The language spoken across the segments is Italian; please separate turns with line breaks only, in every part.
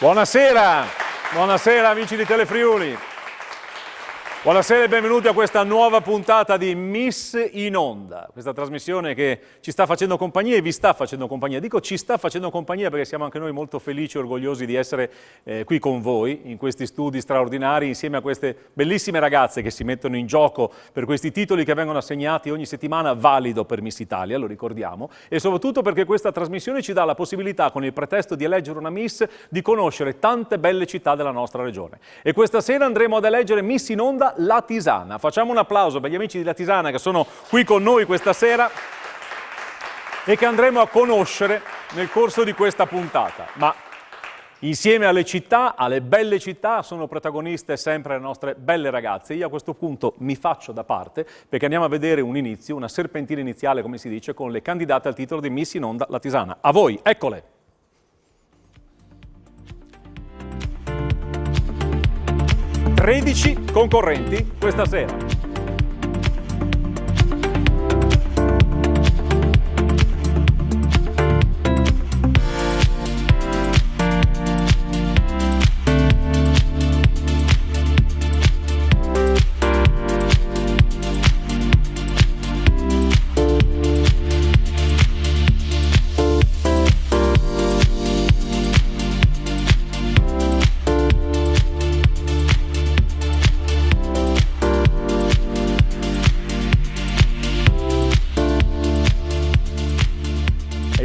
Buonasera, buonasera amici di Telefriuli. Buonasera e benvenuti a questa nuova puntata di Miss in Onda, questa trasmissione che ci sta facendo compagnia e vi sta facendo compagnia. Dico ci sta facendo compagnia perché siamo anche noi molto felici e orgogliosi di essere qui con voi in questi studi straordinari insieme a queste bellissime ragazze che si mettono in gioco per questi titoli che vengono assegnati ogni settimana, valido per Miss Italia, lo ricordiamo, e soprattutto perché questa trasmissione ci dà la possibilità, con il pretesto di eleggere una Miss, di conoscere tante belle città della nostra regione. E questa sera andremo ad eleggere Miss in Onda Latisana. Facciamo un applauso per gli amici di Latisana che sono qui con noi questa sera e che andremo a conoscere nel corso di questa puntata. Ma insieme alle città, alle belle città, sono protagoniste sempre le nostre belle ragazze. Io a questo punto mi faccio da parte perché andiamo a vedere un inizio, una serpentina iniziale, come si dice, con le candidate al titolo di Miss in Onda Latisana. A voi, eccole! 13 concorrenti questa sera.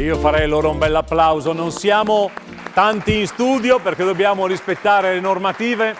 Io farei loro un bel applauso. Non siamo tanti in studio perché dobbiamo rispettare le normative,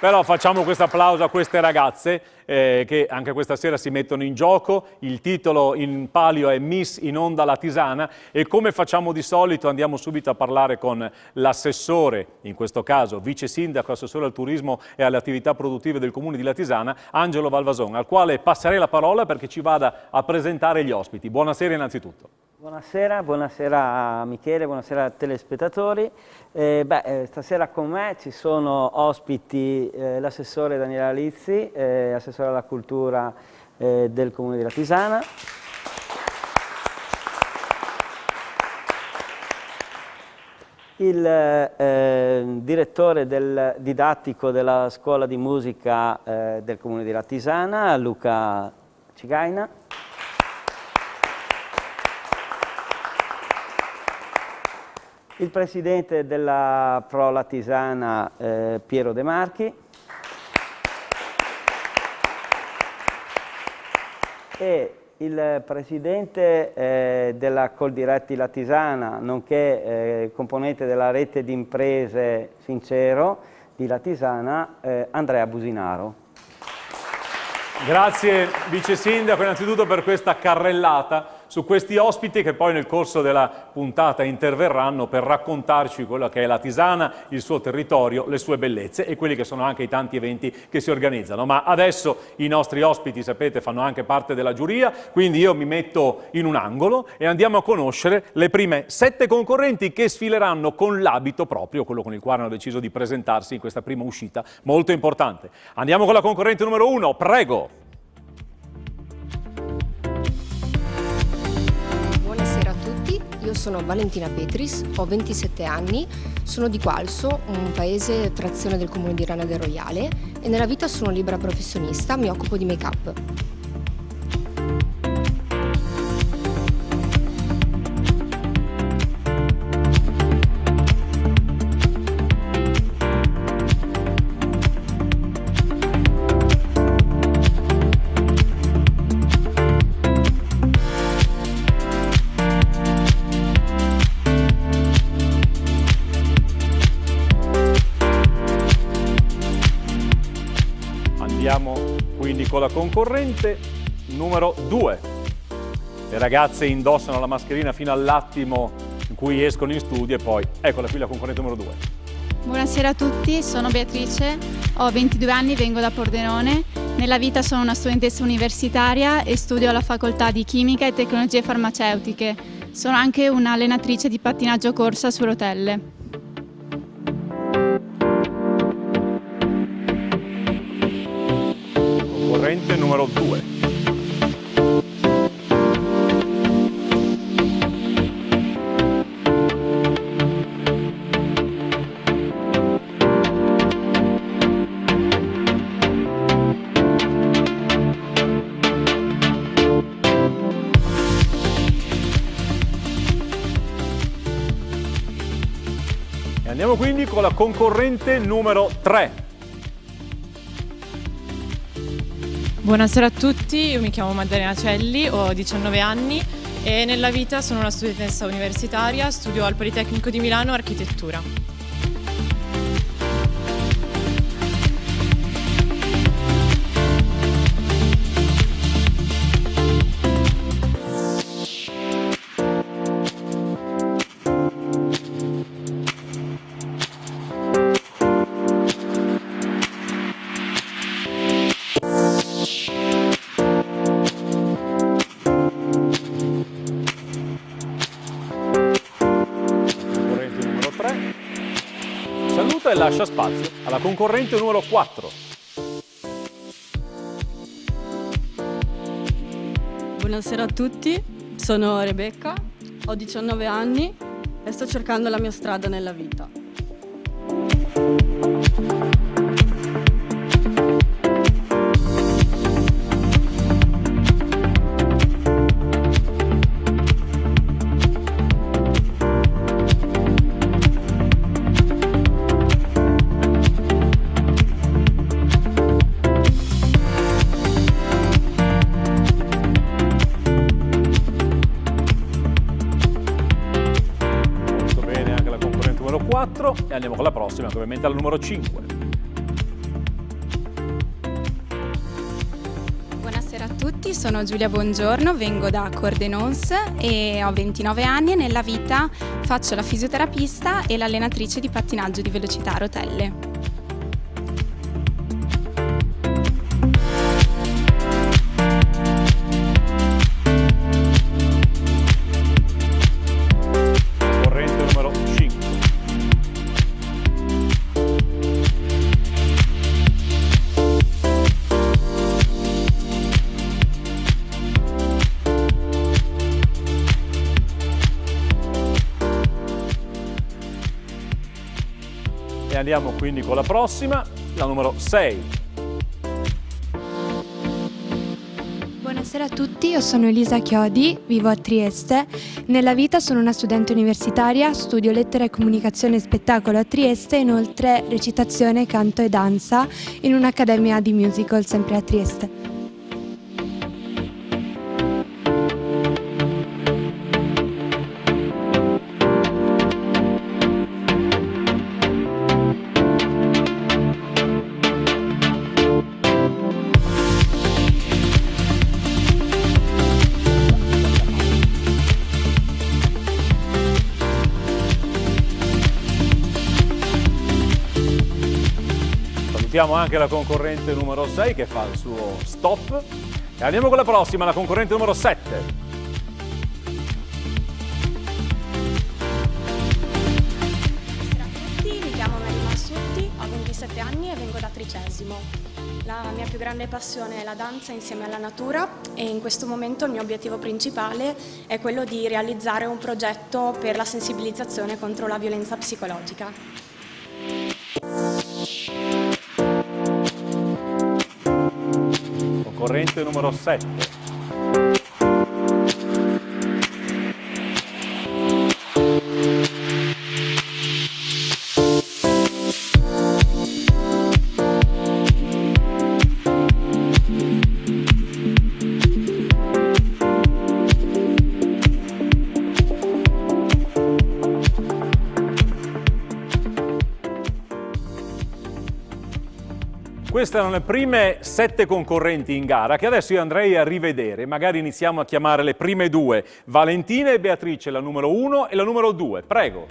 però facciamo questo applauso a queste ragazze che anche questa sera si mettono in gioco. Il titolo in palio è Miss in Onda Latisana e come facciamo di solito andiamo subito a parlare con l'assessore, in questo caso vice sindaco, assessore al turismo e alle attività produttive del comune di Latisana, Angelo Valvason, al quale passerei la parola perché ci vada a presentare gli ospiti. Buonasera innanzitutto.
Buonasera, buonasera Michele, buonasera telespettatori. Stasera con me ci sono ospiti l'assessore Daniela Lizzi, assessore alla cultura del Comune di Latisana. Il direttore del didattico della scuola di musica del Comune di Latisana, Luca Cigaina. Il presidente della Pro Latisana, Piero De Marchi, e il presidente della Coldiretti Latisana, nonché componente della rete di imprese Sincero di Latisana, Andrea Businaro.
Grazie Vice Sindaco innanzitutto per questa carrellata su questi ospiti che poi nel corso della puntata interverranno per raccontarci quello che è Latisana, il suo territorio, le sue bellezze e quelli che sono anche i tanti eventi che si organizzano. Ma adesso i nostri ospiti, sapete, fanno anche parte della giuria, quindi io mi metto in un angolo e andiamo a conoscere le prime 7 concorrenti che sfileranno con l'abito proprio, quello con il quale hanno deciso di presentarsi in questa prima uscita molto importante. Andiamo con la concorrente numero 1, prego!
Io sono Valentina Petris, ho 27 anni, sono di Qualso, un paese frazione del comune di Rana del Roiale e nella vita sono libera professionista, mi occupo di make-up.
Quindi con la concorrente numero 2. Le ragazze indossano la mascherina fino all'attimo in cui escono in studio e poi eccola qui la concorrente numero 2.
Buonasera a tutti, sono Beatrice, ho 22 anni, vengo da Pordenone. Nella vita sono una studentessa universitaria e studio alla facoltà di Chimica e Tecnologie Farmaceutiche. Sono anche un'allenatrice di pattinaggio corsa su rotelle.
Concorrente numero 2. Andiamo quindi con la concorrente numero 3.
Buonasera a tutti, io mi chiamo Maddalena Celli, ho 19 anni e nella vita sono una studentessa universitaria, studio al Politecnico di Milano architettura.
Saluta e lascia spazio alla concorrente numero 4.
Buonasera a tutti, sono Rebecca, ho 19 anni e sto cercando la mia strada nella vita.
E andiamo con la prossima, che ovviamente è la numero 5.
Buonasera a tutti, sono Giulia Bongiorno, vengo da Cordenons e ho 29 anni e nella vita faccio la fisioterapista e l'allenatrice di pattinaggio di velocità a rotelle.
E andiamo quindi con la prossima, la numero 6.
Buonasera a tutti, io sono Elisa Chiodi, vivo a Trieste. Nella vita sono una studente universitaria, studio lettere e comunicazione e spettacolo a Trieste, inoltre recitazione, canto e danza in un'accademia di musical sempre a Trieste.
Salutiamo anche la concorrente numero 6 che fa il suo stop. E andiamo con la prossima, la concorrente numero 7.
Buonasera a tutti, mi chiamo Mary Massutti, ho 27 anni e vengo da Tricesimo. La mia più grande passione è la danza insieme alla natura e in questo momento il mio obiettivo principale è quello di realizzare un progetto per la sensibilizzazione contro la violenza psicologica.
Concorrente numero 7. Queste erano le prime 7 concorrenti in gara che adesso io andrei a rivedere. Magari iniziamo a chiamare le prime 2, Valentina e Beatrice, la numero 1 e la numero 2. Prego.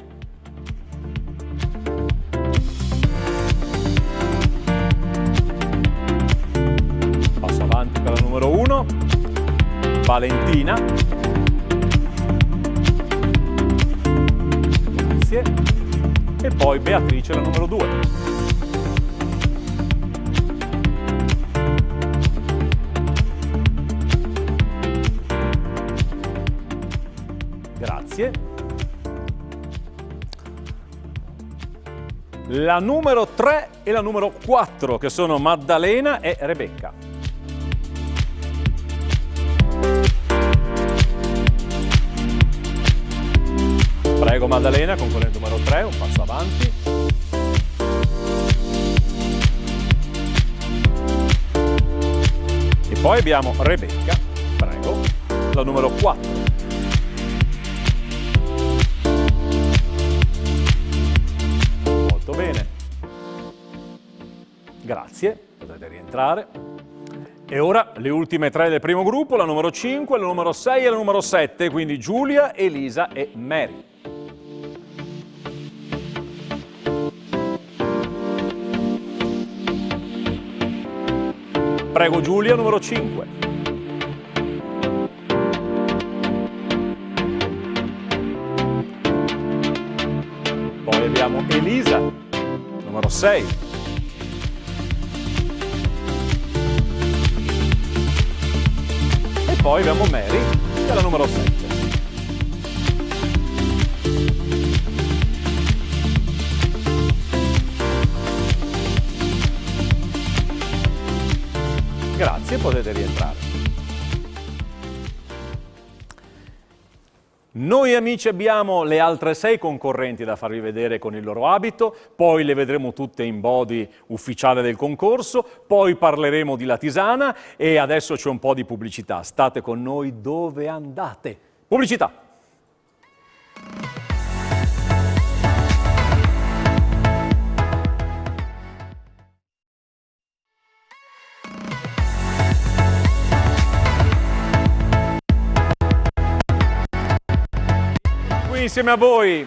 Passo avanti per la numero 1, Valentina. Grazie. E poi Beatrice, la numero 2. Grazie. La numero 3 e la numero 4 che sono Maddalena e Rebecca. Prego Prego Maddalena, concorrente numero 3, un passo avanti. E poi abbiamo Rebecca, prego, la numero 4. Molto bene. Grazie, potete rientrare. E ora le ultime 3 del primo gruppo, la numero 5, la numero 6 e la numero 7, quindi Giulia, Elisa e Mary. Prego Giulia, numero 5. Poi abbiamo Elisa, numero 6. E poi abbiamo Mary, che è la numero 7. Grazie, potete rientrare. Noi amici abbiamo le altre 6 concorrenti da farvi vedere con il loro abito, poi le vedremo tutte in body ufficiale del concorso, poi parleremo di La Tisana e adesso c'è un po' di pubblicità. State con noi dove andate. Pubblicità! Insieme a voi,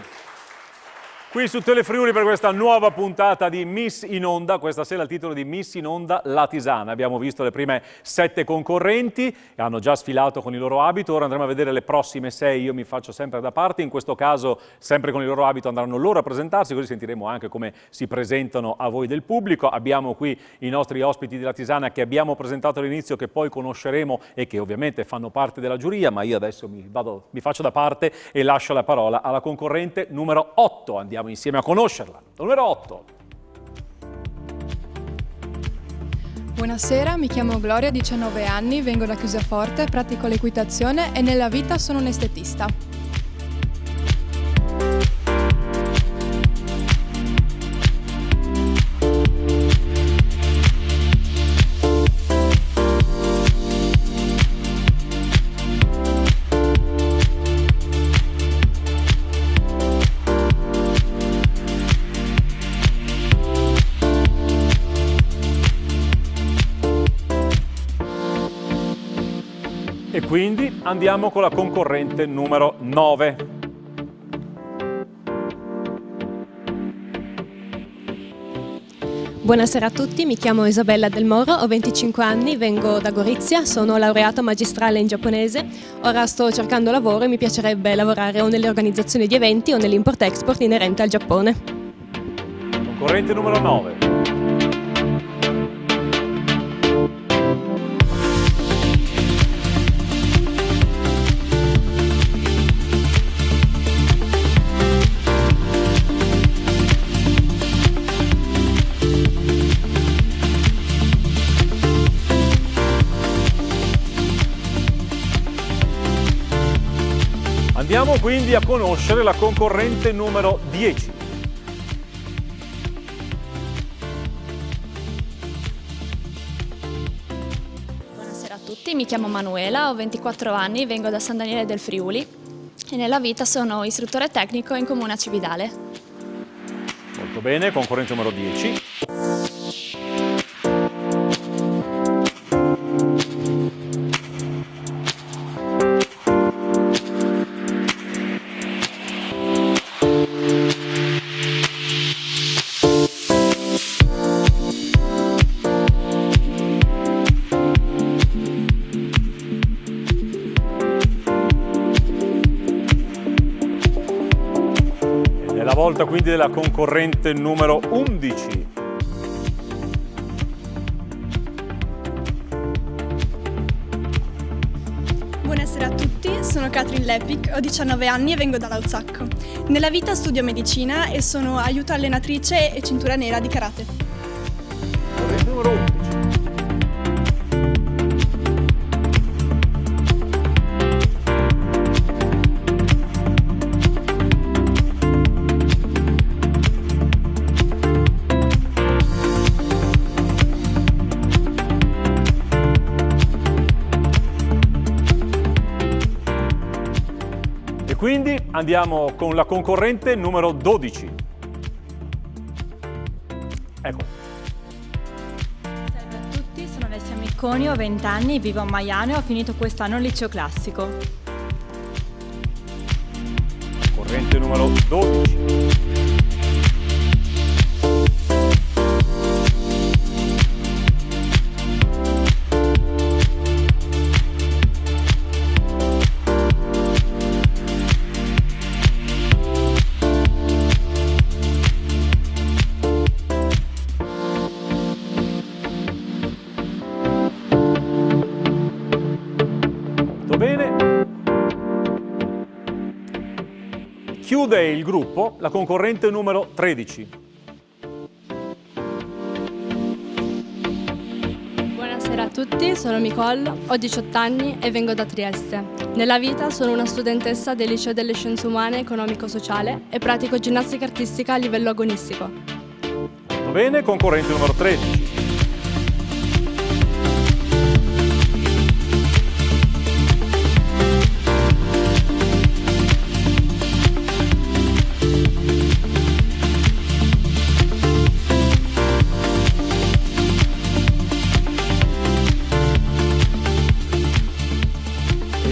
qui su Telefriuli per questa nuova puntata di Miss in Onda, questa sera il titolo di Miss in Onda La Tisana. Abbiamo visto le prime 7 concorrenti, hanno già sfilato con il loro abito, ora andremo a vedere le prossime 6, io mi faccio sempre da parte, in questo caso sempre con il loro abito andranno loro a presentarsi, così sentiremo anche come si presentano a voi del pubblico. Abbiamo qui i nostri ospiti della Tisana che abbiamo presentato all'inizio, che poi conosceremo e che ovviamente fanno parte della giuria, ma io adesso mi faccio da parte e lascio la parola alla concorrente numero 8. Andiamo insieme a conoscerla. Numero 8.
Buonasera, mi chiamo Gloria, 19 anni, vengo da Chiusaforte, pratico l'equitazione e nella vita sono un estetista.
E quindi andiamo con la concorrente numero 9.
Buonasera a tutti, mi chiamo Isabella Del Moro, ho 25 anni, vengo da Gorizia, sono laureata magistrale in giapponese, ora sto cercando lavoro e mi piacerebbe lavorare o nelle organizzazioni di eventi o nell'import-export inerente al Giappone.
Concorrente numero 9. Andiamo quindi a conoscere la concorrente numero 10.
Buonasera a tutti, mi chiamo Manuela, ho 24 anni, vengo da San Daniele del Friuli e nella vita sono istruttore tecnico in Comune a Cividale.
Molto bene, concorrente numero 10. Volta quindi della concorrente numero 11.
Buonasera a tutti, sono Katrin Lepik, ho 19 anni e vengo da Lauzacco. Nella vita studio medicina e sono aiuto allenatrice e cintura nera di karate.
Concorrente numero 11. E quindi andiamo con la concorrente numero 12. Ecco.
Salve a tutti, sono Alessia Micconi, ho 20 anni, vivo a Maiano e ho finito quest'anno il liceo classico.
Concorrente numero 12. Chiude il gruppo la concorrente numero 13.
Buonasera a tutti, sono Nicole, ho 18 anni e vengo da Trieste. Nella vita sono una studentessa del Liceo delle Scienze Umane Economico-Sociale e pratico ginnastica artistica a livello agonistico.
Va bene, concorrente numero 13.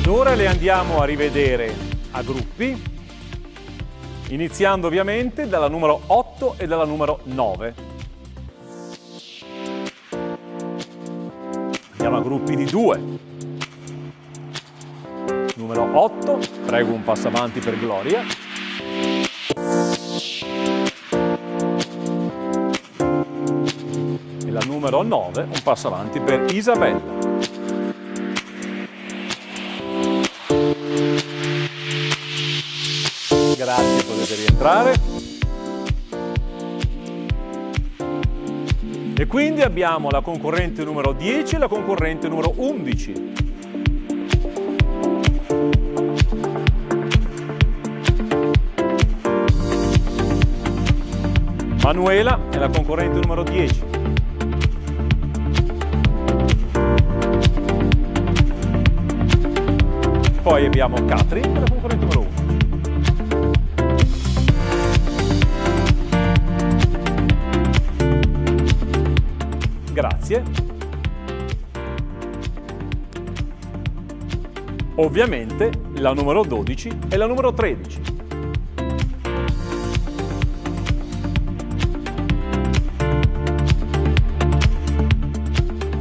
Ora le andiamo a rivedere a gruppi, iniziando ovviamente dalla numero 8 e dalla numero 9. Andiamo a gruppi di 2. Numero 8, prego un passo avanti per Gloria. E la numero 9, un passo avanti per Isabella. Grazie, potete rientrare. E quindi abbiamo la concorrente numero 10 e la concorrente numero 11. Manuela è la concorrente numero 10. Poi abbiamo Katrin, che è la concorrente numero 1. Grazie. Ovviamente la numero 12 e la numero 13.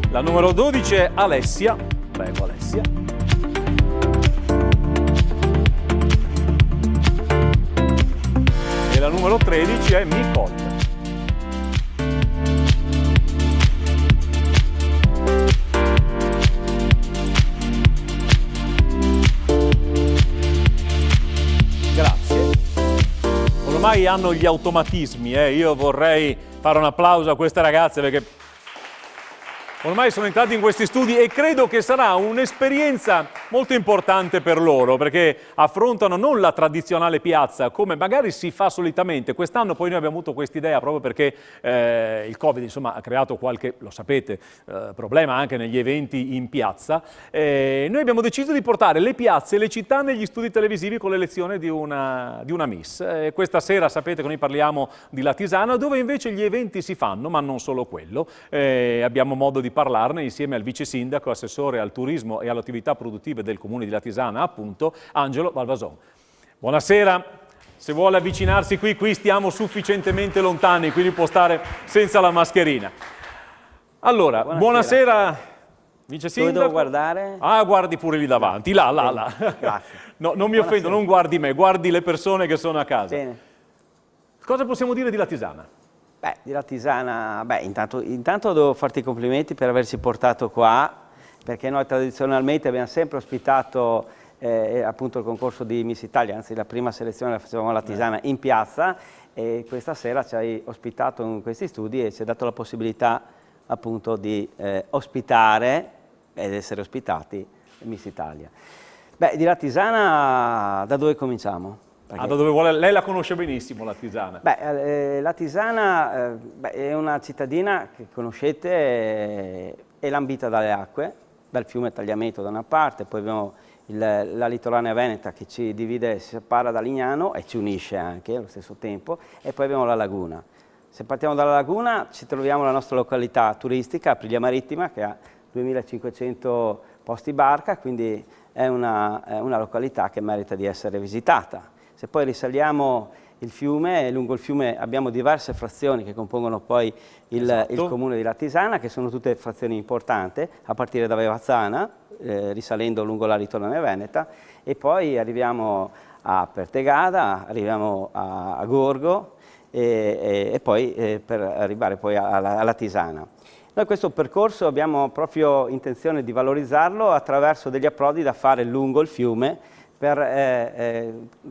La numero 12 è Alessia. Prego Alessia. E la numero 13 è Nicole. Ormai hanno gli automatismi, io vorrei fare un applauso a queste ragazze perché ormai sono entrati in questi studi e credo che sarà un'esperienza molto importante per loro perché affrontano non la tradizionale piazza come magari si fa solitamente. Quest'anno poi noi abbiamo avuto quest'idea proprio perché il Covid insomma, ha creato qualche, lo sapete, problema anche negli eventi in piazza. Noi abbiamo deciso di portare le piazze e le città negli studi televisivi con l'elezione di una Miss. Questa sera sapete che noi parliamo di Latisana dove invece gli eventi si fanno, ma non solo quello. Abbiamo modo di parlarne insieme al vice sindaco, assessore al turismo e alle attività produttive del comune di Latisana, appunto, Angelo Valvason. Buonasera, se vuole avvicinarsi qui stiamo sufficientemente lontani, quindi può stare senza la mascherina. Allora, buonasera vice sindaco.
Dove devo guardare?
Ah, guardi pure lì davanti, là.
Grazie.
No, non mi offendo, non guardi me, guardi le persone che sono a casa.
Bene.
Cosa possiamo dire di Latisana?
Beh, di Latisana, intanto devo farti i complimenti per averci portato qua, perché noi tradizionalmente abbiamo sempre ospitato appunto il concorso di Miss Italia, anzi la prima selezione la facevamo a Latisana in piazza e questa sera ci hai ospitato in questi studi e ci hai dato la possibilità appunto di ospitare ed essere ospitati Miss Italia. Beh, di Latisana da dove cominciamo?
Da dove vuole? Lei la conosce benissimo, Latisana.
Beh, Latisana è una cittadina che conoscete, è lambita dalle acque, dal fiume Tagliamento da una parte, poi abbiamo la litoranea veneta che ci divide, si separa da Lignano e ci unisce anche allo stesso tempo, e poi abbiamo la laguna. Se partiamo dalla laguna ci troviamo la nostra località turistica, Aprilia Marittima, che ha 2500 posti barca, quindi è una località che merita di essere visitata. Se poi risaliamo il fiume, e lungo il fiume abbiamo diverse frazioni che compongono poi il comune di Latisana, che sono tutte frazioni importanti, a partire da Vevazzana, risalendo lungo la litoranea veneta, e poi arriviamo a Pertegada, arriviamo a Gorgo, e poi per arrivare poi a Latisana. Noi questo percorso abbiamo proprio intenzione di valorizzarlo attraverso degli approdi da fare lungo il fiume per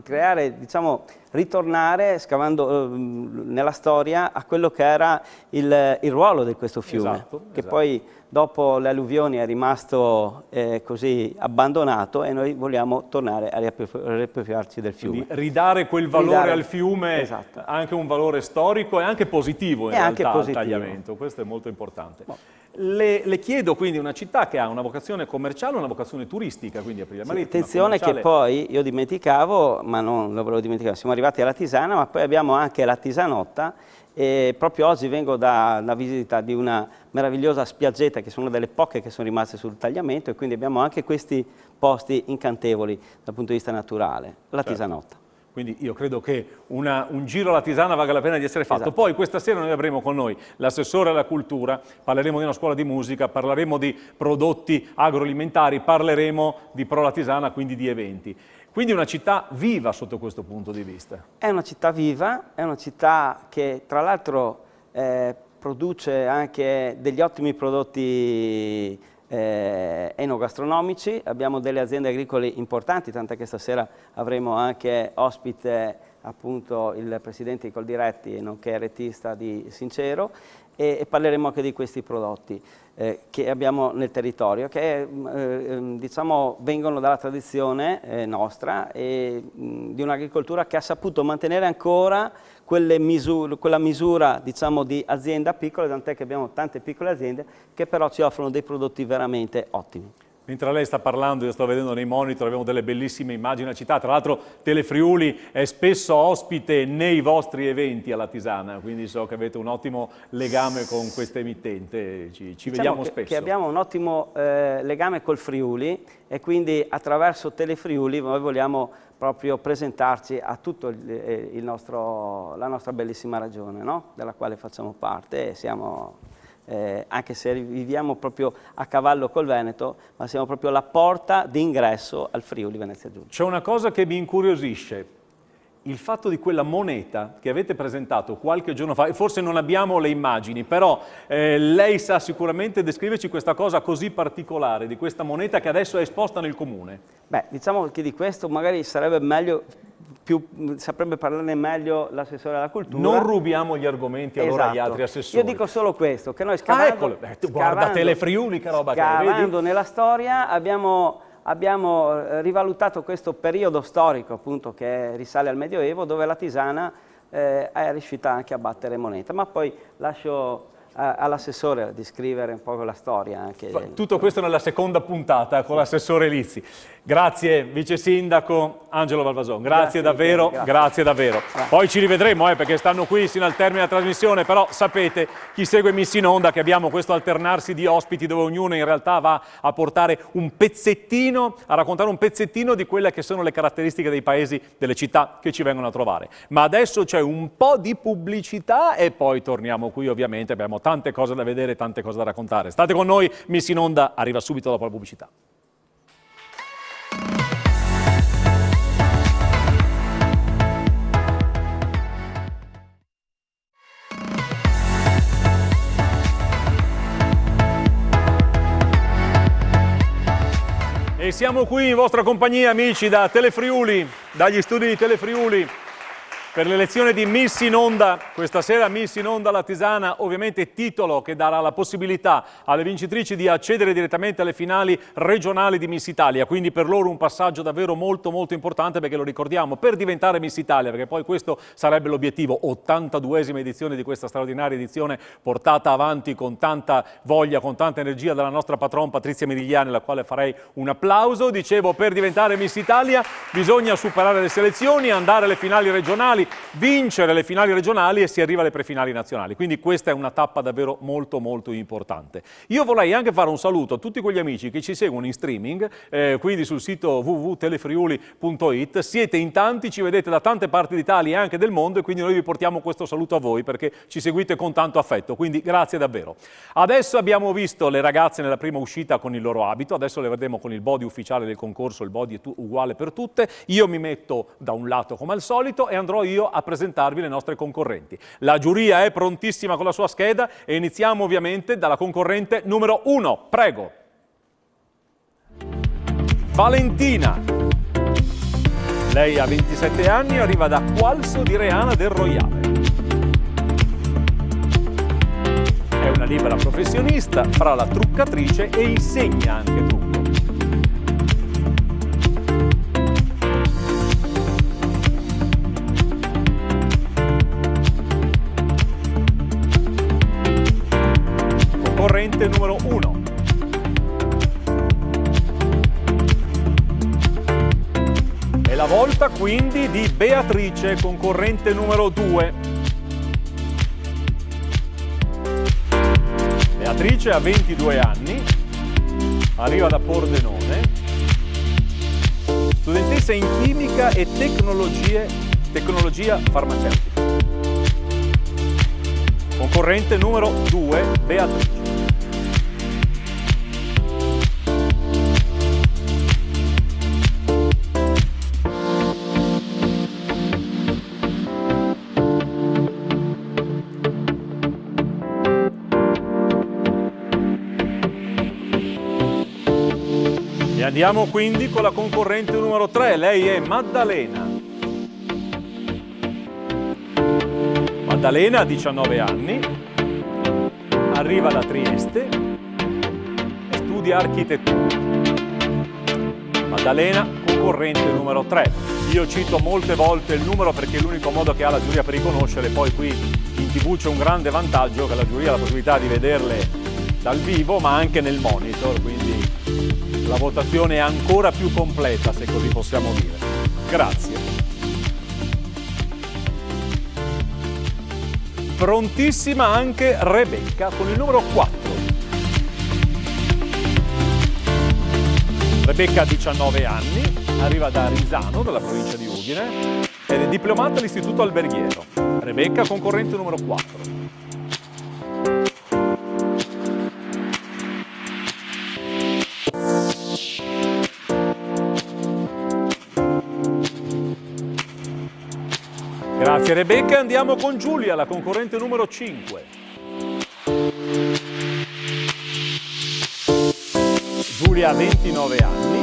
creare, diciamo, ritornare scavando nella storia a quello che era il ruolo di questo fiume, che poi dopo le alluvioni è rimasto così abbandonato, e noi vogliamo tornare a riappropriarci del fiume.
Quindi ridare quel valore al fiume, anche un valore storico e anche positivo in realtà al tagliamento, questo è molto importante. Le chiedo quindi una città che ha una vocazione commerciale e una vocazione turistica, quindi Aprilia Marittima.
Attenzione che poi io dimenticavo, ma non lo volevo dimenticare, siamo arrivati alla Tisana, ma poi abbiamo anche la Tisanotta, e proprio oggi vengo da una visita di una meravigliosa spiaggetta, che sono delle poche che sono rimaste sul tagliamento, e quindi abbiamo anche questi posti incantevoli dal punto di vista naturale, la Tisanotta.
Quindi io credo che un giro alla Tisana valga la pena di essere fatto. Poi questa sera noi avremo con noi l'assessore alla cultura, parleremo di una scuola di musica, parleremo di prodotti agroalimentari, parleremo di Pro Latisana, quindi di eventi. Quindi una città viva sotto questo punto di vista.
È una città viva, è una città che tra l'altro produce anche degli ottimi prodotti enogastronomici, abbiamo delle aziende agricole importanti, tant'è che stasera avremo anche ospite appunto il presidente di Coldiretti, nonché retista di Sincero, e parleremo anche di questi prodotti che abbiamo nel territorio, che diciamo vengono dalla tradizione nostra e di un'agricoltura che ha saputo mantenere ancora quella misura, diciamo, di azienda piccola, tant'è che abbiamo tante piccole aziende che però ci offrono dei prodotti veramente ottimi.
Mentre lei sta parlando, io sto vedendo nei monitor, abbiamo delle bellissime immagini della città. Tra l'altro Telefriuli è spesso ospite nei vostri eventi alla Tisana, quindi so che avete un ottimo legame con questa emittente, ci vediamo spesso.
Che abbiamo un ottimo legame col Friuli, e quindi attraverso Telefriuli noi vogliamo proprio presentarci a tutta la nostra bellissima regione, no? Della quale facciamo parte, e siamo... anche se viviamo proprio a cavallo col Veneto, ma siamo proprio la porta d'ingresso al Friuli Venezia Giulia.
C'è una cosa che mi incuriosisce, il fatto di quella moneta che avete presentato qualche giorno fa, e forse non abbiamo le immagini, però lei sa sicuramente descriverci questa cosa così particolare, di questa moneta che adesso è esposta nel comune.
Beh, diciamo che di questo magari sarebbe meglio... saprebbe parlarne meglio l'assessore alla cultura.
Non rubiamo gli argomenti allora agli altri assessori.
Io dico solo questo, che noi scavando,
guarda Telefriuli, che roba che è, vedi?
Scavando nella storia abbiamo rivalutato questo periodo storico, appunto, che risale al Medioevo, dove la Tisana è riuscita anche a battere moneta. Ma poi lascio all'assessore di scrivere un po' la storia. Anche
tutto questo nella seconda puntata con l'assessore Lizzi. Grazie vice sindaco Angelo Valvason, grazie davvero, grazie davvero. Poi ci rivedremo perché stanno qui sino al termine della trasmissione, però sapete, chi segue Miss in Onda, che abbiamo questo alternarsi di ospiti dove ognuno in realtà va a portare un pezzettino, a raccontare un pezzettino di quelle che sono le caratteristiche dei paesi, delle città che ci vengono a trovare. Ma adesso c'è un po' di pubblicità e poi torniamo qui, ovviamente abbiamo tante cose da vedere, tante cose da raccontare. State con noi, Miss in Onda arriva subito dopo la pubblicità. E siamo qui in vostra compagnia, amici, da Telefriuli, dagli studi di Telefriuli. per l'elezione di Miss in Onda. Questa sera Miss in Onda la Tisana, ovviamente titolo che darà la possibilità alle vincitrici di accedere direttamente alle finali regionali di Miss Italia, quindi per loro un passaggio davvero molto molto importante, perché lo ricordiamo, per diventare Miss Italia, perché poi questo sarebbe l'obiettivo, 82esima edizione di questa straordinaria edizione portata avanti con tanta voglia, con tanta energia dalla nostra patron Patrizia Mirigliani, alla quale farei un applauso. Dicevo, per diventare Miss Italia bisogna superare le selezioni, andare alle finali regionali, vincere le finali regionali e si arriva alle prefinali nazionali. Quindi questa è una tappa davvero molto molto importante. Io vorrei anche fare un saluto a tutti quegli amici che ci seguono in streaming, quindi sul sito www.telefriuli.it. Siete in tanti, ci vedete da tante parti d'Italia e anche del mondo, e quindi noi vi portiamo questo saluto a voi perché ci seguite con tanto affetto, quindi grazie davvero. Adesso abbiamo visto le ragazze nella prima uscita con il loro abito, adesso le vedremo con il body ufficiale del concorso, il body è uguale per tutte. Io mi metto da un lato come al solito e andrò io a presentarvi le nostre concorrenti. La giuria è prontissima con la sua scheda e iniziamo ovviamente dalla concorrente numero 1. Prego. Valentina. Lei ha 27 anni, arriva da Qualso di Reana del Roiale. È una libera professionista, fa la truccatrice e insegna anche trucco. Concorrente numero 1. È la volta quindi di Beatrice, concorrente numero 2. Beatrice ha 22 anni, arriva da Pordenone, studentessa in chimica e tecnologia farmaceutica. Concorrente numero 2, Beatrice. E andiamo quindi con la concorrente numero 3, lei è Maddalena. Maddalena ha 19 anni, arriva da Trieste e studia architettura. Maddalena, concorrente numero 3. Io cito molte volte il numero perché è l'unico modo che ha la giuria per riconoscere, poi qui in TV c'è un grande vantaggio che la giuria ha la possibilità di vederle dal vivo ma anche nel monitor, quindi la votazione è ancora più completa, se così possiamo dire. Grazie. Prontissima anche Rebecca con il numero 4. Rebecca ha 19 anni, arriva da Risano, dalla provincia di Udine, ed è diplomata all'Istituto Alberghiero. Rebecca, concorrente numero 4. Grazie Rebecca, andiamo con Giulia, la concorrente numero 5. Giulia ha 29 anni,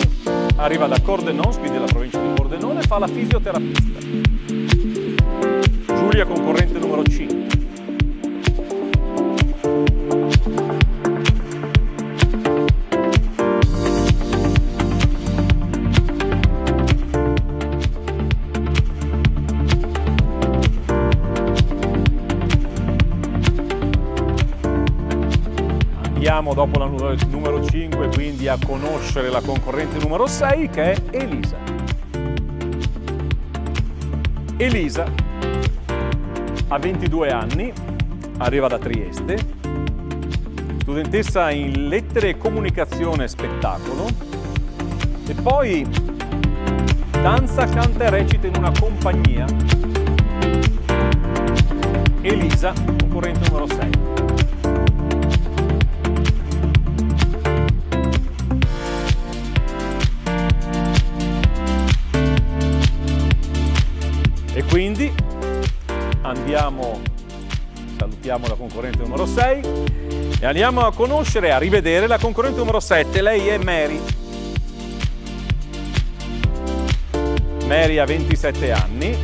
arriva da Cordenons, quindi dalla provincia di Pordenone, fa la fisioterapista. Giulia, concorrente numero 5. Andiamo dopo la numero 5 quindi a conoscere la concorrente numero 6 che è Elisa. Elisa ha 22 anni, arriva da Trieste, studentessa in lettere e comunicazione e spettacolo e poi danza, canta e recita in una compagnia. Elisa, concorrente numero 6. E quindi salutiamo la concorrente numero 6 e andiamo a conoscere, a rivedere la concorrente numero 7. Lei è Mary. Mary ha 27 anni,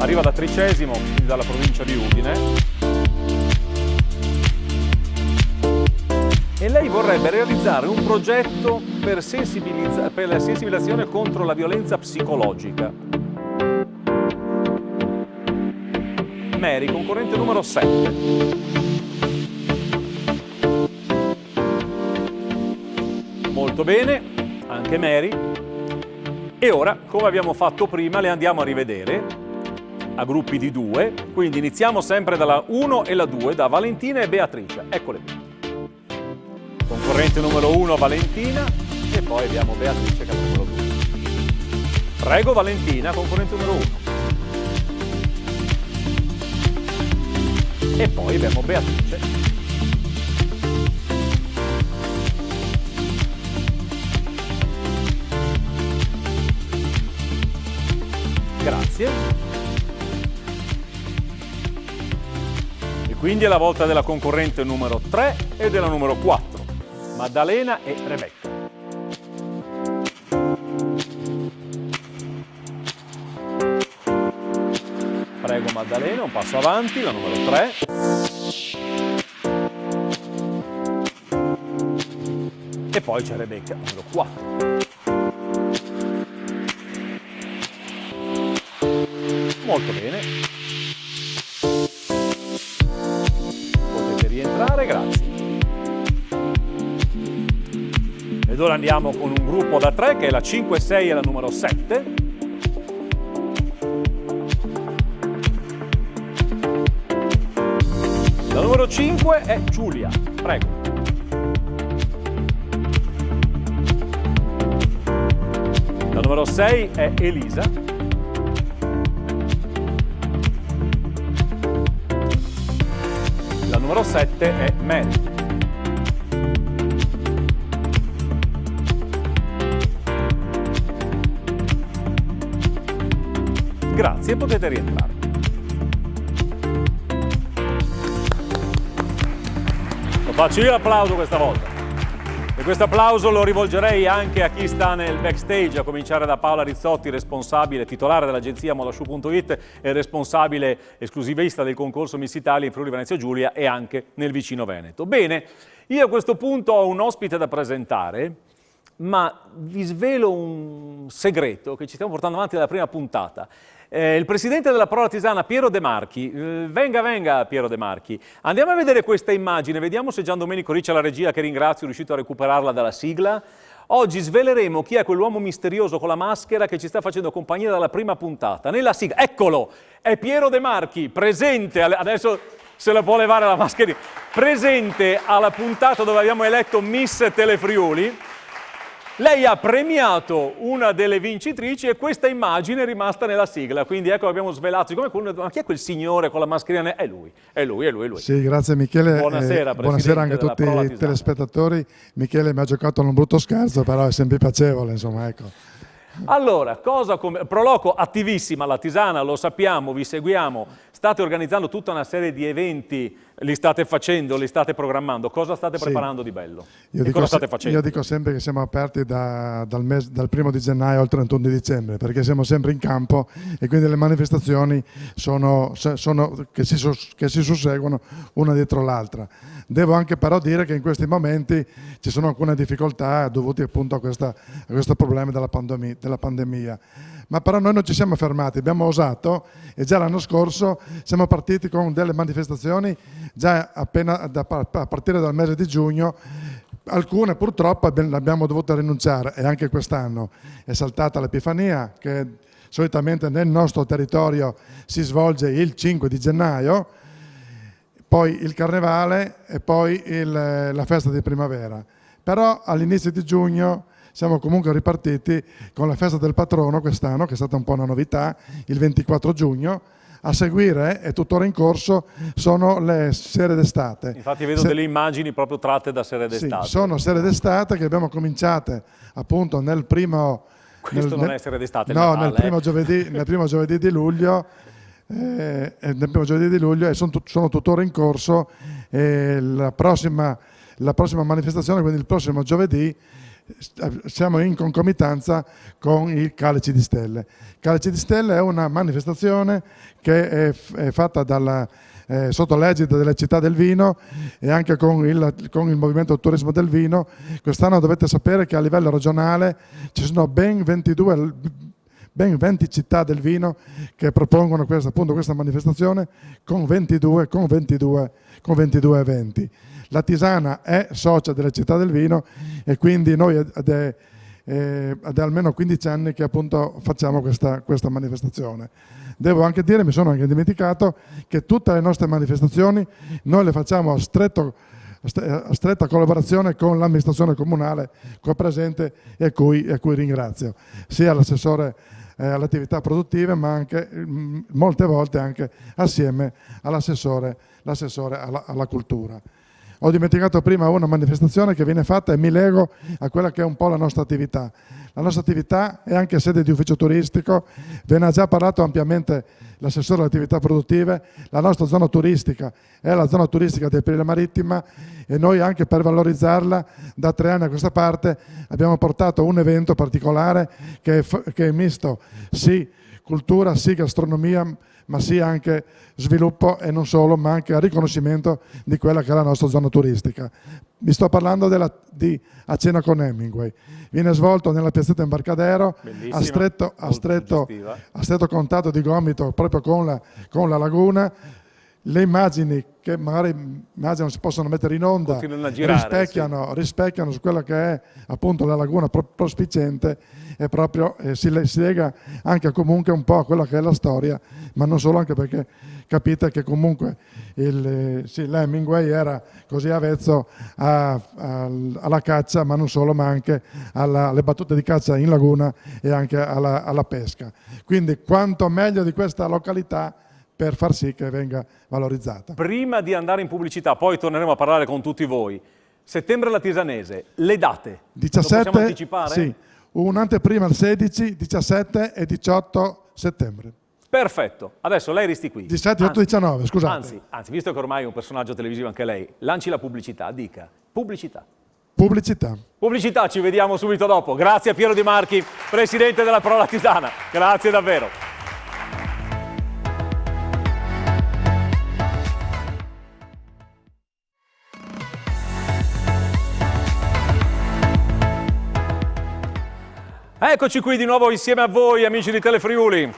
arriva da Tricesimo, quindi dalla provincia di Udine. E lei vorrebbe realizzare un progetto per la sensibilizzazione contro la violenza psicologica. Mary, concorrente numero 7. Molto bene, anche Mary. E ora, come abbiamo fatto prima, le andiamo a rivedere a gruppi di 2. Quindi iniziamo sempre dalla 1 e la 2, da Valentina e Beatrice. Eccole qui. Concorrente numero 1 Valentina e poi abbiamo Beatrice che è il numero 2. Prego Valentina, concorrente numero 1. E poi abbiamo Beatrice. Grazie. E quindi è la volta della concorrente numero 3 e della numero 4. Maddalena e Rebecca. Prego Maddalena, un passo avanti, la numero 3. E poi c'è Rebecca, numero 4. Molto bene. Potete rientrare, grazie. Ed ora andiamo con un gruppo da 3 che è la 5, 6 e la numero 7. La numero 5 è Giulia, prego. La numero 6 è Elisa. La numero 7 è Mary. Grazie, potete rientrare. Lo faccio io l'applauso questa volta. E questo applauso lo rivolgerei anche a chi sta nel backstage, a cominciare da Paola Rizzotti, responsabile, titolare dell'agenzia Modashoe.it e responsabile esclusivista del concorso Miss Italia in Friuli Venezia Giulia e anche nel vicino Veneto. Bene, io a questo punto ho un ospite da presentare, ma vi svelo un segreto che ci stiamo portando avanti dalla prima puntata. Il presidente della Pro Artigiana, Piero De Marchi, venga Piero De Marchi, andiamo a vedere questa immagine, vediamo se Gian Domenico Ricci alla regia, che ringrazio, è riuscito a recuperarla dalla sigla. Oggi sveleremo chi è quell'uomo misterioso con la maschera che ci sta facendo compagnia dalla prima puntata. Nella sigla, eccolo, è Piero De Marchi, presente, adesso se la può levare la mascherina, presente alla puntata dove abbiamo eletto Miss Telefriuli. Lei ha premiato una delle vincitrici e questa immagine è rimasta nella sigla, quindi ecco abbiamo svelato, ma chi è quel signore con la mascherina? È lui.
Sì, grazie Michele.
Buonasera,
buonasera anche a tutti i telespettatori. Michele mi ha giocato un brutto scherzo, però è sempre piacevole, insomma, ecco.
Allora, Proloco attivissima, la Tisana, lo sappiamo, vi seguiamo, state organizzando tutta una serie di eventi, li state facendo, li state programmando, cosa state preparando di bello? Cosa state facendo?
Io dico sempre che siamo aperti dal 1° di gennaio al 31 di dicembre, perché siamo sempre in campo e quindi le manifestazioni che si susseguono una dietro l'altra. Devo anche però dire che in questi momenti ci sono alcune difficoltà dovute appunto a questo problema della pandemia. Ma però noi non ci siamo fermati, abbiamo osato e già l'anno scorso siamo partiti con delle manifestazioni già a partire dal mese di giugno. Alcune purtroppo abbiamo dovuto rinunciare e anche quest'anno è saltata l'Epifania, che solitamente nel nostro territorio si svolge il 5 di gennaio, poi il Carnevale e poi la festa di primavera. Però all'inizio di giugno siamo comunque ripartiti con la festa del patrono quest'anno, che è stata un po' una novità, il 24 giugno. A seguire, è tuttora in corso, sono le sere d'estate.
Infatti vedo delle immagini proprio tratte da sere d'estate.
Sì, sono sere d'estate che abbiamo cominciate appunto nel primo...
Questo non è sere d'estate,
no,
Natale,
nel primo giovedì di luglio. E sono tuttora in corso. La prossima manifestazione, quindi il prossimo giovedì, siamo in concomitanza con il Calici di Stelle. Calici di Stelle è una manifestazione che è fatta sotto l'egida delle città del vino e anche con il movimento turismo del vino. Quest'anno dovete sapere che a livello regionale ci sono ben 20 città del vino che propongono questa manifestazione con 22 eventi. La Tisana è socia delle città del vino e quindi noi è almeno 15 anni che appunto facciamo questa manifestazione. Devo anche dire, mi sono anche dimenticato, che tutte le nostre manifestazioni noi le facciamo a stretta collaborazione con l'amministrazione comunale qua presente e a cui ringrazio, sia l'assessore alle attività produttive ma anche molte volte anche assieme all'assessore alla cultura. Ho dimenticato prima una manifestazione che viene fatta e mi lego a quella che è un po' la nostra attività. La nostra attività è anche sede di ufficio turistico, ve ne ha già parlato ampiamente l'assessore alle attività produttive. La nostra zona turistica è la zona turistica di Aprilia Marittima e noi anche per valorizzarla da 3 anni a questa parte abbiamo portato un evento particolare che è misto sì cultura, sì gastronomia, ma sì anche sviluppo e non solo, ma anche riconoscimento di quella che è la nostra zona turistica. Vi sto parlando di A Cena con Hemingway. Viene svolto nella piazzetta Embarcadero a stretto contatto di gomito proprio con la laguna. Le immagini che magari immagino si possono mettere in onda rispecchiano su quella che è appunto la laguna prospiciente e proprio si lega anche comunque un po' a quella che è la storia, ma non solo, anche perché capite che comunque l'Hemingway era così avvezzo alla caccia, ma non solo, ma anche alle battute di caccia in laguna e anche alla pesca. Quindi quanto meglio di questa località per far sì che venga valorizzata.
Prima di andare in pubblicità, poi torneremo a parlare con tutti voi. Settembre alla Tisanese, le date?
17,
lo possiamo anticipare?
Sì, un'anteprima il 16, 17 e 18 settembre.
Perfetto, adesso lei resti qui.
17, 18, 19, scusate.
Anzi, visto che ormai è un personaggio televisivo anche lei, lanci la pubblicità, dica pubblicità.
Pubblicità.
Pubblicità, ci vediamo subito dopo. Grazie a Piero Di Marchi, presidente della Parola Tisana. Grazie davvero. Eccoci qui di nuovo insieme a voi, amici di Telefriuli.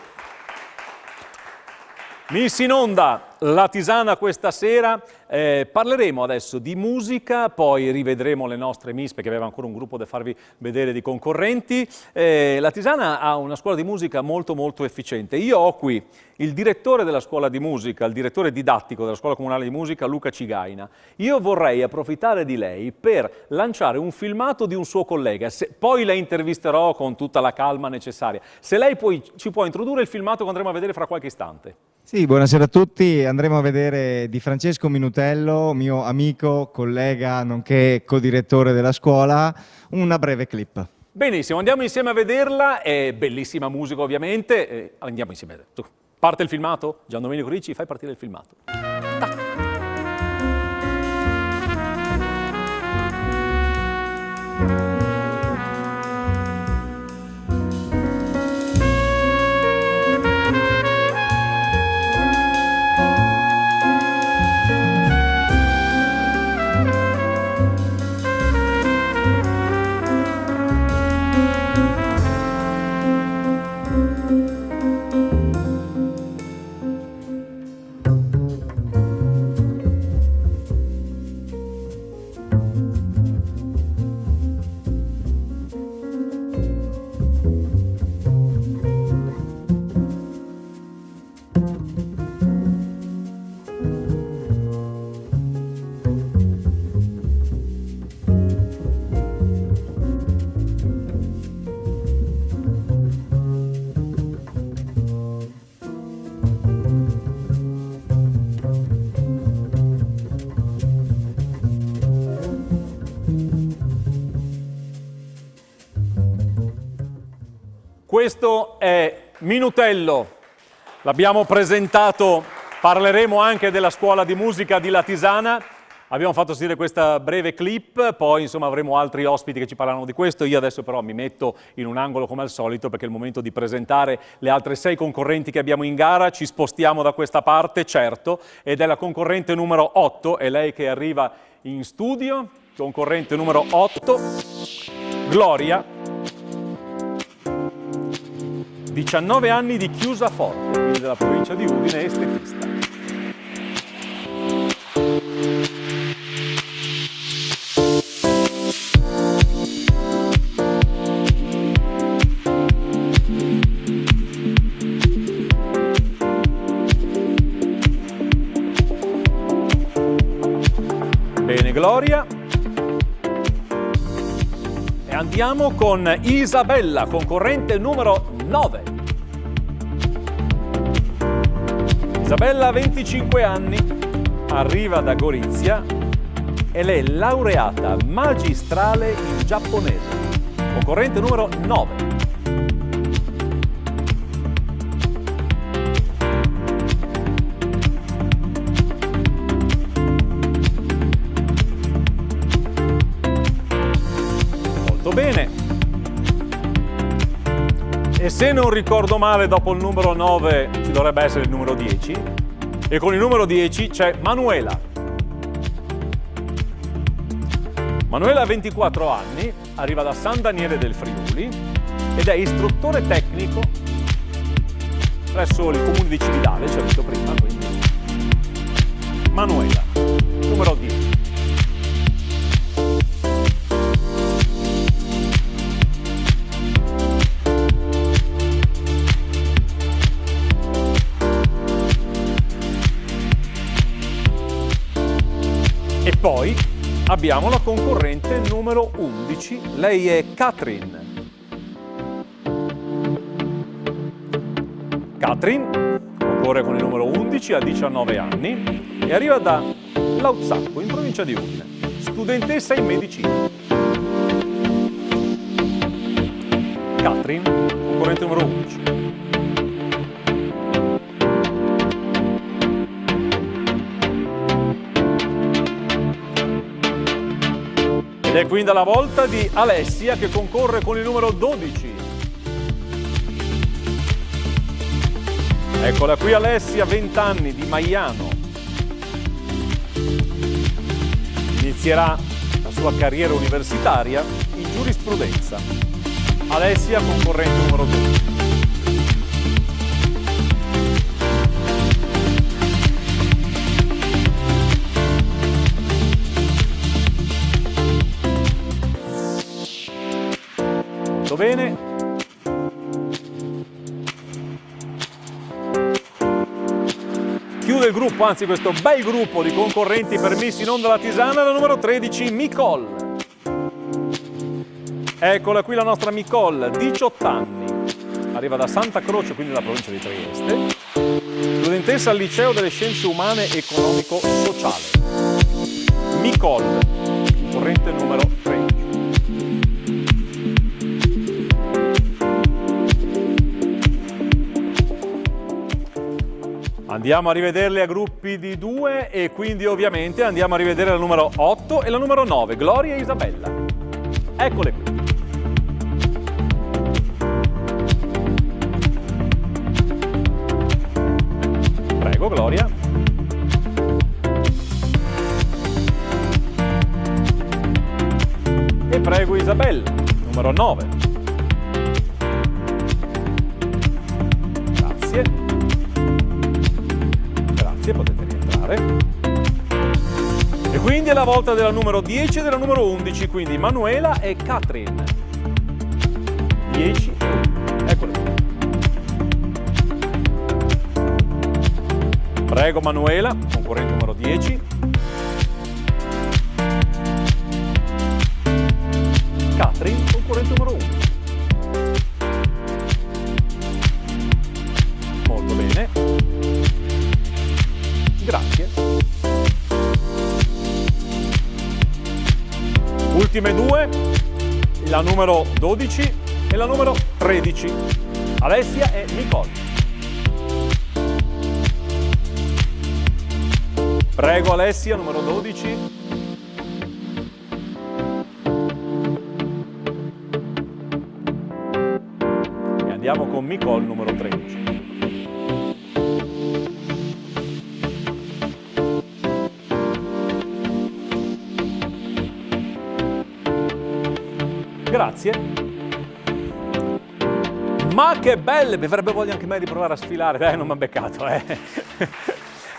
Miss in onda, la Tisana questa sera. Parleremo adesso di musica, poi rivedremo le nostre Miss, perché aveva ancora un gruppo da farvi vedere di concorrenti. La Tisana ha una scuola di musica molto molto efficiente. Io ho qui il direttore della scuola di musica, il direttore didattico della scuola comunale di musica, Luca Cigaina. Io vorrei approfittare di lei per lanciare un filmato di un suo collega, poi la intervisterò con tutta la calma necessaria. Se lei poi ci può introdurre il filmato che andremo a vedere fra qualche istante.
Sì, buonasera a tutti. Andremo a vedere Di Francesco Minutello, mio amico, collega, nonché codirettore della scuola, una breve clip.
Benissimo, andiamo insieme a vederla. È bellissima musica ovviamente. Andiamo insieme a vedere. Parte il filmato? Gian Domenico Ricci, fai partire il filmato. Questo è Minutello, l'abbiamo presentato, parleremo anche della scuola di musica di La Tisana. Abbiamo fatto sentire questa breve clip, poi insomma avremo altri ospiti che ci parleranno di questo. Io adesso però mi metto in un angolo come al solito perché è il momento di presentare le altre 6 concorrenti che abbiamo in gara. Ci spostiamo da questa parte, certo, ed è la concorrente numero 8, è lei che arriva in studio. Concorrente numero 8, Gloria, 19 anni di Chiusaforte, quindi della provincia di Udine, estetista. Bene, Gloria. E andiamo con Isabella, concorrente numero 9. Isabella, 25 anni, arriva da Gorizia e lei è laureata magistrale in giapponese. Concorrente numero 9. Bene, e se non ricordo male dopo il numero 9 ci dovrebbe essere il numero 10 e con il numero 10 c'è Manuela. Manuela ha 24 anni, arriva da San Daniele del Friuli ed è istruttore tecnico presso il comune di Cividale, ci ho detto prima, quindi Manuela, numero 10. E poi abbiamo la concorrente numero 11, lei è Katrin. Katrin concorre con il numero 11, ha 19 anni e arriva da Lauzacco, in provincia di Udine, studentessa in medicina. Katrin, concorrente numero 11. Ed è quindi la volta di Alessia che concorre con il numero 12. Eccola qui Alessia, 20 anni, di Maiano. Inizierà la sua carriera universitaria in giurisprudenza. Alessia, concorrente numero 12. Bene. Chiude il gruppo, anzi questo bel gruppo di concorrenti per Miss in Onda la Tisana, la numero 13, Nicole. Eccola qui la nostra Nicole, 18 anni, arriva da Santa Croce, quindi dalla provincia di Trieste, studentessa al liceo delle scienze umane e economico-sociale. Nicole, concorrente numero 13. Andiamo a rivederle a gruppi di 2 e quindi ovviamente andiamo a rivedere la numero 8 e la numero 9, Gloria e Isabella. Eccole qui. Prego, Gloria. E prego Isabella, numero 9. Grazie. Potete rientrare. E quindi è la volta della numero 10 e della numero 11, quindi Manuela e Katrin. 10 e 11. Eccole qui. Prego Manuela, concorrente numero 10. Katrin, concorrente numero 11. Molto bene. Grazie. Ultime 2, la numero 12 e la numero 13, Alessia e Nicole. Prego Alessia, numero 12. E andiamo con Nicole, numero 13. Grazie. Ma che belle! Mi avrebbe voglia anche me di provare a sfilare. Non mi ha beccato,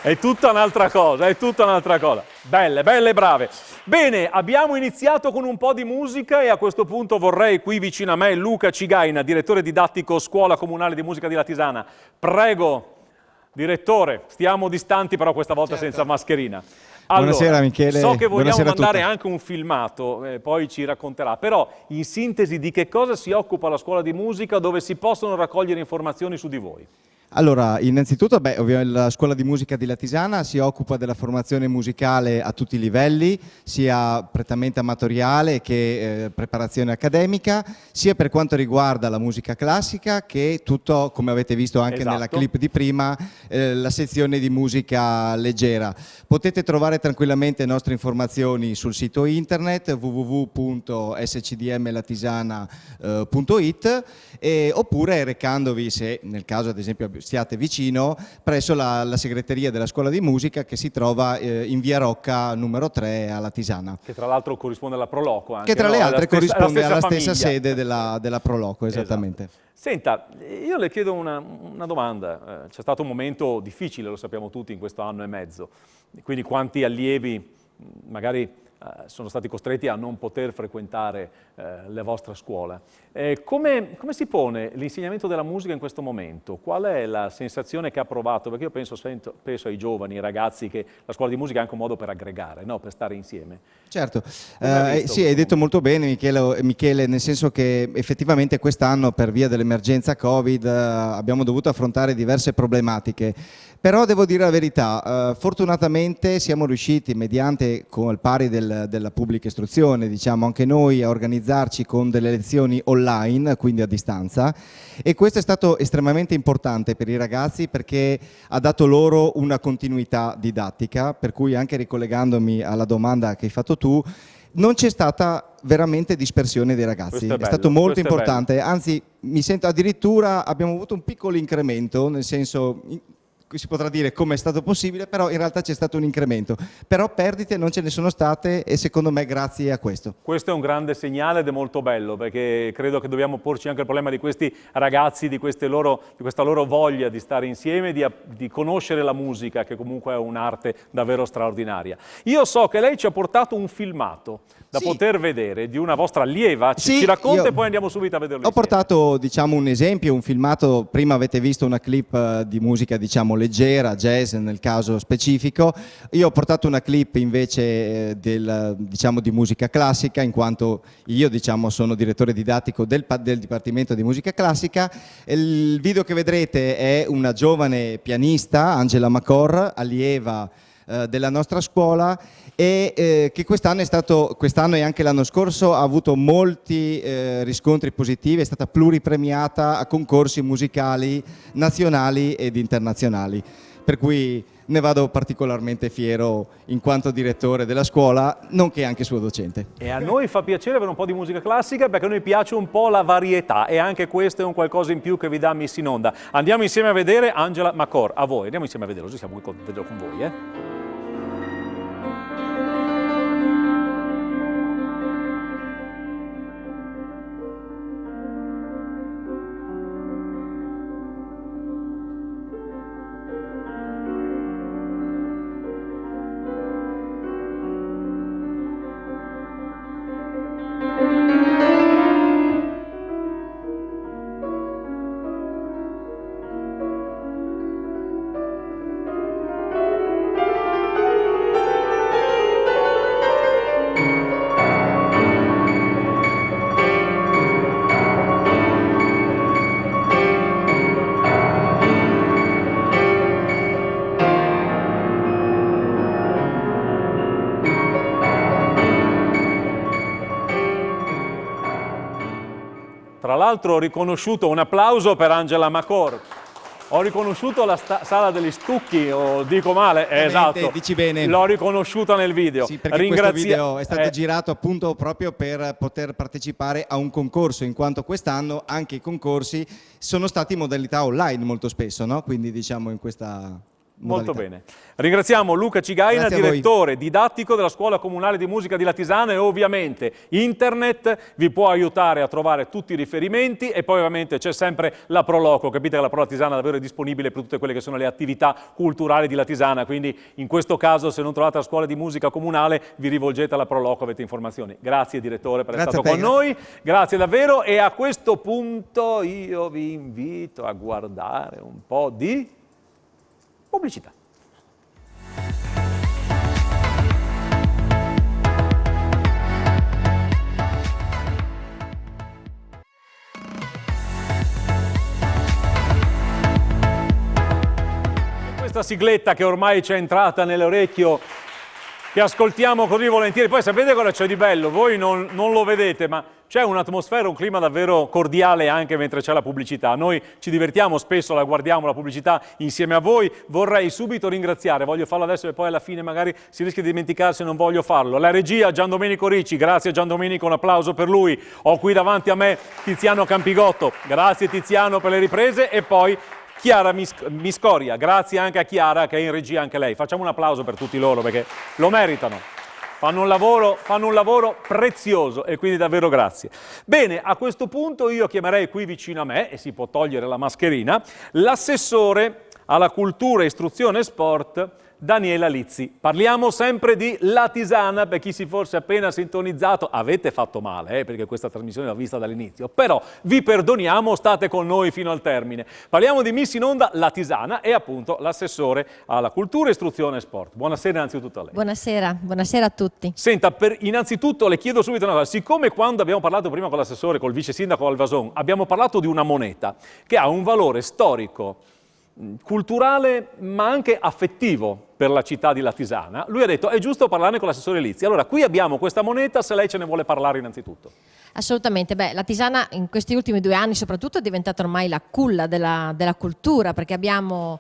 È tutta un'altra cosa, è tutta un'altra cosa. Belle, belle, brave. Bene, abbiamo iniziato con un po' di musica e a questo punto vorrei qui vicino a me Luca Cigaina, direttore didattico Scuola Comunale di Musica di Latisana. Prego, direttore, stiamo distanti però questa volta senza mascherina. Allora,
buonasera Michele.
So che vogliamo mandare
tutti.
anche un filmato, poi ci racconterà, però in sintesi di che cosa si occupa la scuola di musica, dove si possono raccogliere informazioni su di voi?
Allora, innanzitutto, ovviamente la Scuola di Musica di Latisana si occupa della formazione musicale a tutti i livelli, sia prettamente amatoriale che preparazione accademica, sia per quanto riguarda la musica classica che tutto, come avete visto anche nella clip di prima, la sezione di musica leggera. Potete trovare tranquillamente le nostre informazioni sul sito internet www.scdmlatisana.it oppure recandovi, se nel caso ad esempio stiate vicino, presso la segreteria della Scuola di Musica che si trova in via Rocca numero 3 a Latisana.
Che tra l'altro corrisponde alla Proloco anche.
Che tra le altre corrisponde alla stessa
famiglia.
Sede della Proloco, esattamente.
Esatto. Senta, io le chiedo una domanda. C'è stato un momento difficile, lo sappiamo tutti, in questo anno e mezzo. Quindi quanti allievi magari sono stati costretti a non poter frequentare la vostra scuola. Come si pone l'insegnamento della musica in questo momento? Qual è la sensazione che ha provato? Perché io penso ai giovani, ai ragazzi, che la scuola di musica è anche un modo per aggregare, no? Per stare insieme.
Certo, sì, hai detto molto bene Michele, nel senso che effettivamente quest'anno per via dell'emergenza Covid abbiamo dovuto affrontare diverse problematiche. Però devo dire la verità, fortunatamente siamo riusciti, mediante con il pari della pubblica istruzione, diciamo anche noi, a organizzarci con delle lezioni online, quindi a distanza, e questo è stato estremamente importante per i ragazzi perché ha dato loro una continuità didattica, per cui anche ricollegandomi alla domanda che hai fatto tu, non c'è stata veramente dispersione dei ragazzi, è stato molto importante, anzi mi sento addirittura abbiamo avuto un piccolo incremento, nel senso si potrà dire come è stato possibile, però in realtà c'è stato un incremento, però perdite non ce ne sono state e secondo me grazie a questo.
Questo è un grande segnale ed è molto bello perché credo che dobbiamo porci anche il problema di questi ragazzi, di questa loro voglia di stare insieme, di conoscere la musica che comunque è un'arte davvero straordinaria. Io so che lei ci ha portato un filmato da poter vedere di una vostra allieva, ci racconta e poi andiamo subito a vederlo insieme.
Ho portato diciamo un esempio, un filmato, prima avete visto una clip di musica diciamo leggera, jazz nel caso specifico, io ho portato una clip invece diciamo di musica classica in quanto io diciamo sono direttore didattico del Dipartimento di Musica Classica. Il video che vedrete è una giovane pianista, Angela Macor, allieva della nostra scuola e che quest'anno e anche l'anno scorso ha avuto molti riscontri positivi, è stata pluripremiata a concorsi musicali nazionali ed internazionali, per cui ne vado particolarmente fiero in quanto direttore della scuola, nonché anche suo docente.
E a noi fa piacere avere un po' di musica classica perché a noi piace un po' la varietà e anche questo è un qualcosa in più che vi dà Miss in Onda. Andiamo insieme a vedere Angela Macor, a voi, andiamo insieme a vederlo, così siamo qui con voi. Tra l'altro riconosciuto, un applauso per Angela Macor. Ho riconosciuto la sala degli stucchi, o dico male? Esatto.
Dici bene.
L'ho riconosciuta nel video.
Sì, perché questo video è stato girato appunto proprio per poter partecipare a un concorso, in quanto quest'anno anche i concorsi sono stati in modalità online molto spesso, no? Quindi diciamo in questa
Molto bene. Ringraziamo Luca Cigaina, direttore didattico della Scuola Comunale di Musica di Latisana, e ovviamente internet vi può aiutare a trovare tutti i riferimenti, e poi ovviamente c'è sempre la Proloco. Capite che la Pro Latisana davvero è disponibile per tutte quelle che sono le attività culturali di Latisana, quindi in questo caso se non trovate la Scuola di Musica Comunale vi rivolgete alla Proloco, avete informazioni. Grazie direttore per essere stato con noi, grazie davvero, e a questo punto io vi invito a guardare un po' di pubblicità. Questa sigletta che ormai ci è entrata nell'orecchio, che ascoltiamo così volentieri, poi sapete cosa c'è di bello? Voi non lo vedete, ma c'è un'atmosfera, un clima davvero cordiale anche mentre c'è la pubblicità. Noi ci divertiamo spesso, la guardiamo la pubblicità insieme a voi. Vorrei subito ringraziare, voglio farlo adesso e poi alla fine magari si rischia di dimenticarsi e non voglio farlo. La regia Gian Domenico Ricci, grazie Gian Domenico, un applauso per lui. Ho qui davanti a me Tiziano Campigotto, grazie Tiziano per le riprese, e poi Chiara Miscoria, grazie anche a Chiara che è in regia anche lei. Facciamo un applauso per tutti loro perché lo meritano. Fanno un lavoro prezioso, e quindi davvero grazie. Bene, a questo punto io chiamerei qui vicino a me, e si può togliere la mascherina, l'assessore alla cultura, istruzione e sport, Daniela Lizzi. Parliamo sempre di Latisana, per chi si fosse appena sintonizzato. Avete fatto male, perché questa trasmissione l'ho vista dall'inizio, però vi perdoniamo, state con noi fino al termine. Parliamo di Miss in Onda Latisana e appunto l'assessore alla cultura, istruzione e sport. Buonasera innanzitutto a lei.
Buonasera a tutti.
Senta, innanzitutto le chiedo subito una cosa. Siccome quando abbiamo parlato prima con l'assessore, col vice sindaco Alvason, abbiamo parlato di una moneta che ha un valore storico, culturale ma anche affettivo per la città di Latisana, lui ha detto è giusto parlarne con l'assessore Lizzi. Allora qui abbiamo questa moneta, se lei ce ne vuole parlare innanzitutto.
Assolutamente, Latisana in questi ultimi 2 anni soprattutto è diventata ormai la culla della cultura, perché abbiamo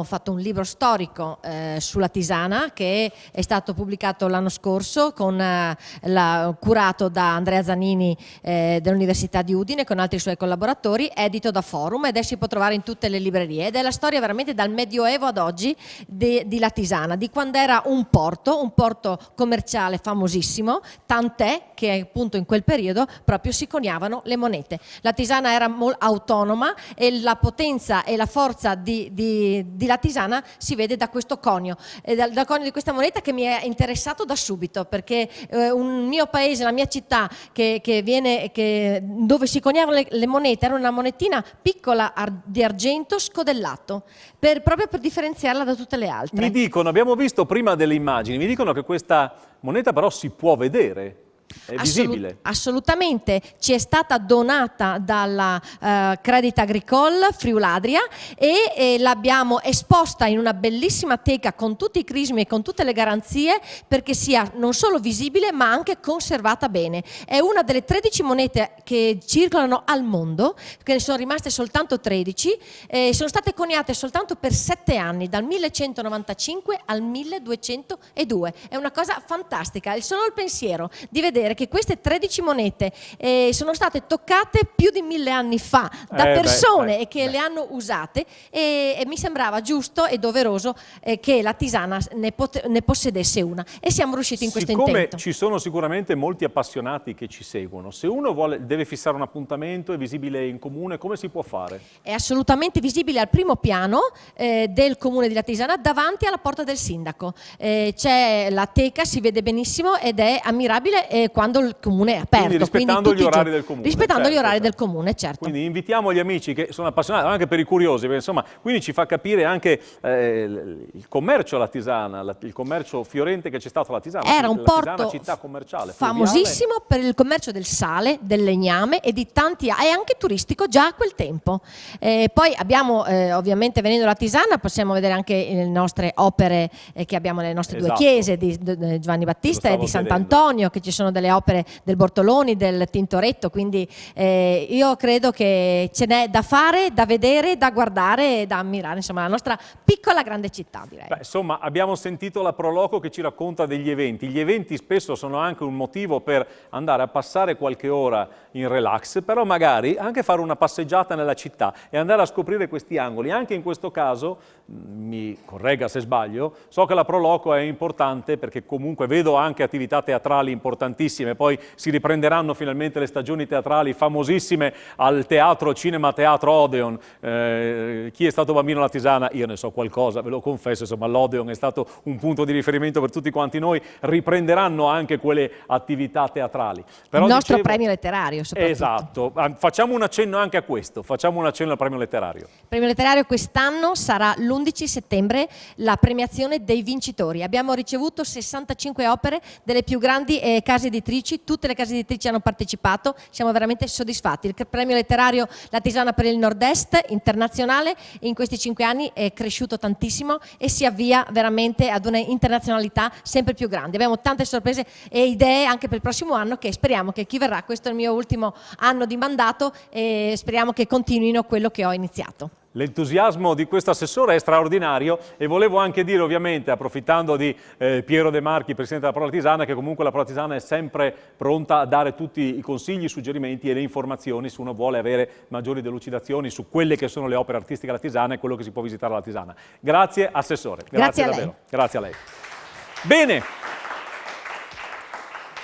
fatto un libro storico su Latisana che è stato pubblicato l'anno scorso, curato da Andrea Zanini dell'Università di Udine con altri suoi collaboratori, edito da Forum, ed si può trovare in tutte le librerie, ed è la storia veramente dal Medioevo ad oggi di Latisana, di quando era un porto commerciale famosissimo, tant'è che appunto in quel periodo proprio si coniavano le monete. Latisana era autonoma, e la potenza e la forza di Latisana si vede da questo conio, dal conio di questa moneta, che mi è interessato da subito, perché un mio paese, la mia città dove si coniavano le monete, era una monetina piccola di argento scodellato, proprio per differenziarla da tutte le altre.
Mi dicono, abbiamo visto prima delle immagini, mi dicono che questa moneta però si può vedere. È visibile.
Assolutamente, ci è stata donata dalla Crédit Agricole Friuladria, e l'abbiamo esposta in una bellissima teca con tutti i crismi e con tutte le garanzie, perché sia non solo visibile ma anche conservata bene. È una delle 13 monete che circolano al mondo, che ne sono rimaste soltanto 13, sono state coniate soltanto per 7 anni, dal 1195 al 1202. È una cosa fantastica, solo il pensiero di vedere che queste 13 monete sono state toccate più di 1000 anni fa da persone che le hanno usate, e mi sembrava giusto e doveroso che Latisana ne possedesse una, e siamo riusciti in questo intento.
Siccome ci sono sicuramente molti appassionati che ci seguono, se uno deve fissare un appuntamento, è visibile in comune, come si può fare?
È assolutamente visibile al primo piano del comune di Latisana, davanti alla porta del sindaco. C'è la teca, si vede benissimo, ed è ammirabile quando il comune è aperto.
Quindi rispettando gli orari del comune.
Rispettando gli orari del comune, certo.
Quindi invitiamo gli amici che sono appassionati, anche per i curiosi, perché insomma, quindi ci fa capire anche il commercio latisana, il commercio fiorente che c'è stato a Latisana.
Era un porto
città commerciale,
famosissimo per il commercio del sale, del legname e di tanti, e anche turistico già a quel tempo. Poi abbiamo, ovviamente venendo a Latisana, possiamo vedere anche le nostre opere che abbiamo, le nostre 2 chiese di Giovanni Battista e di Sant'Antonio, che ci sono delle opere del Bortoloni, del Tintoretto, quindi io credo che ce n'è da fare, da vedere, da guardare e da ammirare, insomma, la nostra piccola grande città, direi.
Beh, insomma, abbiamo sentito la Proloco che ci racconta degli eventi. Gli eventi spesso sono anche un motivo per andare a passare qualche ora in relax, però magari anche fare una passeggiata nella città e andare a scoprire questi angoli. Anche in questo caso, mi corregga se sbaglio, so che la Proloco è importante perché comunque vedo anche attività teatrali importantissime, poi si riprenderanno finalmente le stagioni teatrali famosissime al teatro, cinema, teatro Odeon. Chi è stato bambino alla Tisana, io ne so qualcosa, ve lo confesso, insomma l'Odeon è stato un punto di riferimento per tutti quanti noi, riprenderanno anche quelle attività teatrali. Però
il nostro premio letterario soprattutto.
Esatto, facciamo un accenno anche a questo, facciamo un accenno al premio letterario.
Il premio letterario quest'anno sarà l'11 settembre la premiazione dei vincitori. Abbiamo ricevuto 65 opere delle più grandi case editrici, tutte le case editrici hanno partecipato, siamo veramente soddisfatti. Il premio letterario La Tisana per il Nord-Est internazionale in questi 5 anni è cresciuto tantissimo e si avvia veramente ad una internazionalità sempre più grande. Abbiamo tante sorprese e idee anche per il prossimo anno che speriamo che chi verrà, questo è il mio ultimo anno di mandato e speriamo che continuino quello che ho iniziato.
L'entusiasmo di questo assessore è straordinario e volevo anche dire, ovviamente, approfittando di Piero De Marchi, Presidente della Prola Tisana, che comunque la Prola Tisana è sempre pronta a dare tutti i consigli, i suggerimenti e le informazioni se uno vuole avere maggiori delucidazioni su quelle che sono le opere artistiche alla Tisana e quello che si può visitare alla Tisana. Grazie Assessore, grazie davvero.
Lei.
Grazie a lei. Bene.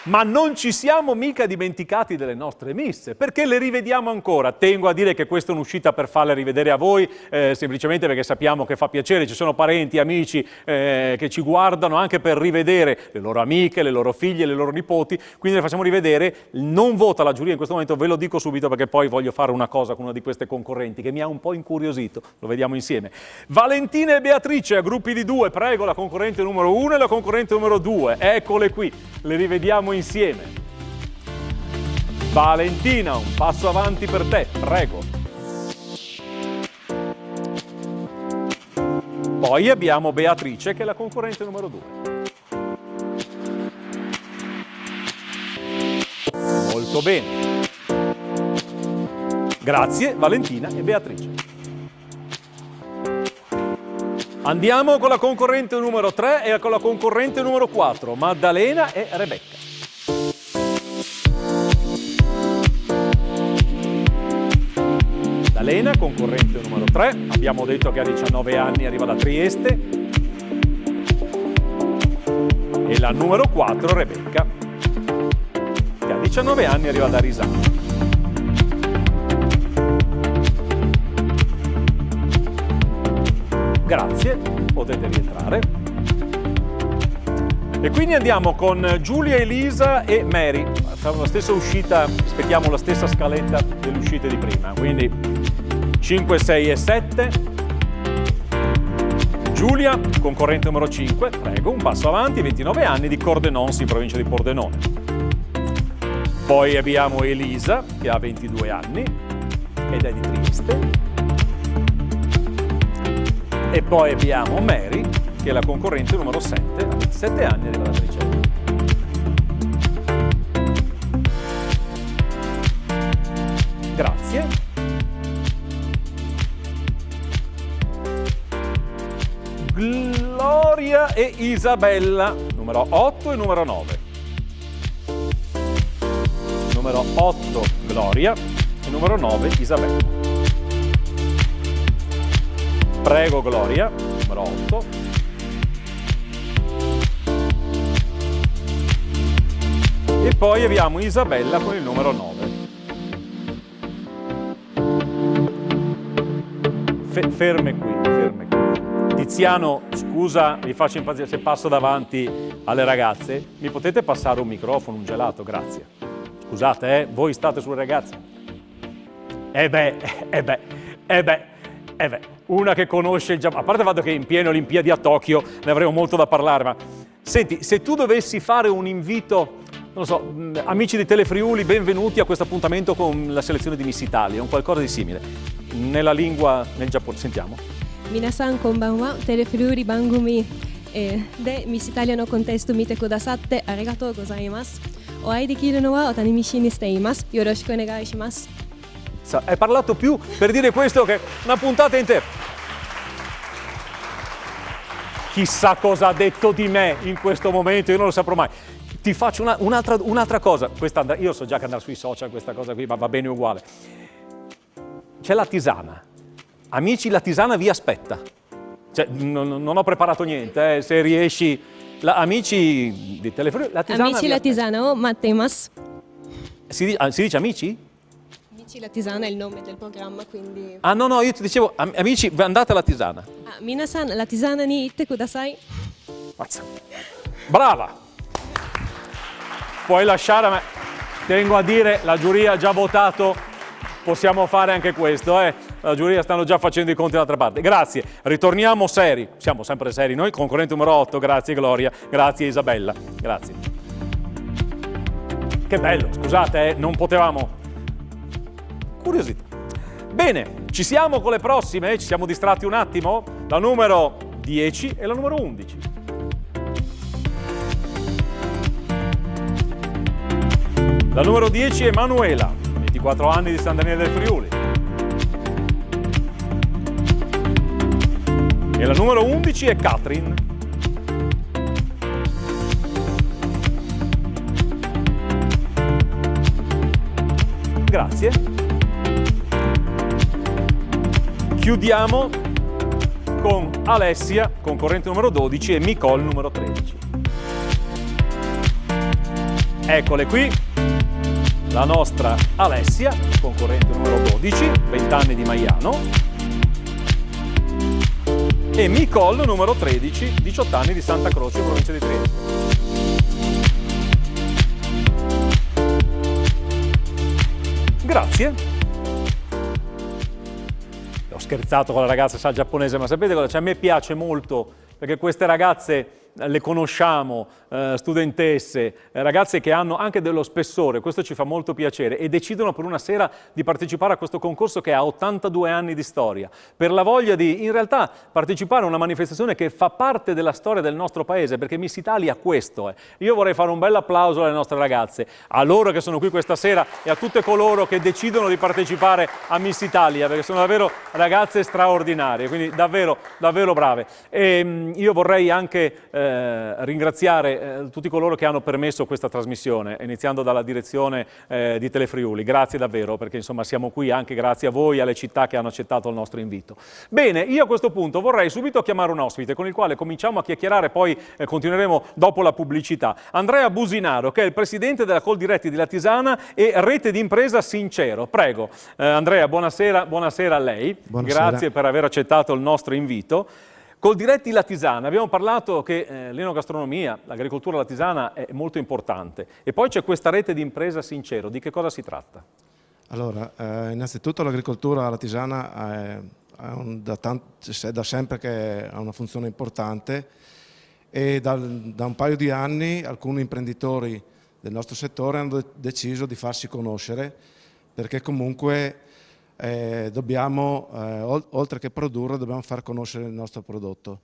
Ma non ci siamo mica dimenticati delle nostre miss, perché le rivediamo ancora. Tengo a dire che questa è un'uscita per farle rivedere a voi, semplicemente perché sappiamo che fa piacere, ci sono parenti, amici che ci guardano anche per rivedere le loro amiche, le loro figlie, le loro nipoti, quindi le facciamo rivedere. Non vota la giuria in questo momento, ve lo dico subito perché poi voglio fare una cosa con una di queste concorrenti che mi ha un po' incuriosito, lo vediamo insieme. Valentina e Beatrice a gruppi di 2, prego la concorrente numero 1 e la concorrente numero 2, eccole qui, le rivediamo insieme. Valentina, un passo avanti per te, prego. Poi abbiamo Beatrice che è la concorrente numero 2. Molto bene. Grazie Valentina e Beatrice. Andiamo con la concorrente numero 3 e con la concorrente numero 4, Maddalena e Rebecca. Maddalena, concorrente numero 3, abbiamo detto che ha 19 anni, arriva da Trieste. E la numero 4, Rebecca, che ha 19 anni, arriva da Risano. Grazie, potete rientrare. E quindi andiamo con Giulia, Elisa e Mary. Facciamo la stessa uscita, rispettiamo la stessa scaletta delle uscite di prima. Quindi 5, 6 e 7. Giulia, concorrente numero 5, prego, un passo avanti, 29 anni, di Cordenons in provincia di Pordenone. Poi abbiamo Elisa, che ha 22 anni ed è di Trieste. E poi abbiamo Mary, che è la concorrente numero 7, ha 27 anni, arriva da Trieste. Grazie. Gloria e Isabella, numero 8 e numero 9. Numero 8 Gloria e numero 9 Isabella. Prego Gloria, numero 8. E poi abbiamo Isabella con il numero 9. Ferme qui, ferme qui. Tiziano, scusa, mi faccio impazzire se passo davanti alle ragazze. Mi potete passare un microfono, un gelato? Grazie. Scusate, voi state sulle ragazze? Una che conosce il Giappone, a parte il fatto che in piena Olimpiadi a Tokyo ne avremo molto da parlare, ma senti, se tu dovessi fare un invito, non lo so, amici di Telefriuli, benvenuti a questo appuntamento con la selezione di Miss Italia, un qualcosa di simile, nella lingua, nel Giappone, sentiamo.
Minasan konbanwa, Telefriuli bangumi de Miss Italia no contesto mite kudasatte arigatou gozaimasu. お会いできるのはお楽しみにしています。よろしくお願いします。
Hai parlato più per dire questo che una puntata intera. Chissà cosa ha detto di me in questo momento, io non lo saprò mai. Ti faccio un'altra cosa. Io so già che andare sui social questa cosa qui, ma va bene uguale. C'è la tisana. Amici, la tisana vi aspetta. Cioè, non ho preparato niente, se riesci. Amici di Telefriuli, la tisana.
Amici, la tisana o matteimas.
Si dice amici?
Amici, la tisana è il nome del programma, quindi.
Ah no, io ti dicevo, amici, andate alla tisana.
Minasan, la tisana ni itte kudasai.
Mazza. Brava! Puoi lasciare a me. Tengo a dire, la giuria ha già votato, possiamo fare anche questo, La giuria stanno già facendo i conti dall'altra parte. Grazie, ritorniamo seri. Siamo sempre seri noi, concorrente numero 8, grazie Gloria, grazie Isabella, grazie. Che bello, scusate, non potevamo. Curiosità. Bene, ci siamo con le prossime, ci siamo distratti un attimo, la numero 10 e la numero 11. La numero 10 è Manuela, 24 anni di San Daniele del Friuli. E la numero 11 è Katrin. Grazie. Chiudiamo con Alessia, concorrente numero 12, e Nicole numero 13. Eccole qui, la nostra Alessia, concorrente numero 12, 20 anni di Maiano, e Nicole numero 13, 18 anni di Santa Croce, provincia di Trieste. Grazie. Ho scherzato con la ragazza sa giapponese, ma sapete cosa? Cioè, a me piace molto perché queste ragazze le conosciamo, studentesse, ragazze che hanno anche dello spessore, questo ci fa molto piacere, e decidono per una sera di partecipare a questo concorso che ha 82 anni di storia, per la voglia di, in realtà, partecipare a una manifestazione che fa parte della storia del nostro paese, perché Miss Italia questo è. Io vorrei fare un bel applauso alle nostre ragazze, a loro che sono qui questa sera e a tutte coloro che decidono di partecipare a Miss Italia, perché sono davvero ragazze straordinarie, quindi davvero, davvero brave. E io vorrei anche ringraziare tutti coloro che hanno permesso questa trasmissione, iniziando dalla direzione di Telefriuli. Grazie davvero, perché insomma siamo qui anche grazie a voi, alle città che hanno accettato il nostro invito. Bene, io a questo punto vorrei subito chiamare un ospite con il quale cominciamo a chiacchierare, poi continueremo dopo la pubblicità. Andrea Businaro, che è il presidente della Coldiretti di Latisana e rete di impresa Sincero. Prego, Andrea, buonasera a lei.
Buonasera.
Grazie per aver accettato il nostro invito. Coldiretti Latisana, abbiamo parlato che l'enogastronomia, l'agricoltura latisana è molto importante, e poi c'è questa rete di impresa Sincero. Di che cosa si tratta?
Allora, innanzitutto l'agricoltura latisana da sempre che ha una funzione importante, e da un paio di anni alcuni imprenditori del nostro settore hanno deciso di farsi conoscere, perché comunque dobbiamo, oltre che produrre, dobbiamo far conoscere il nostro prodotto.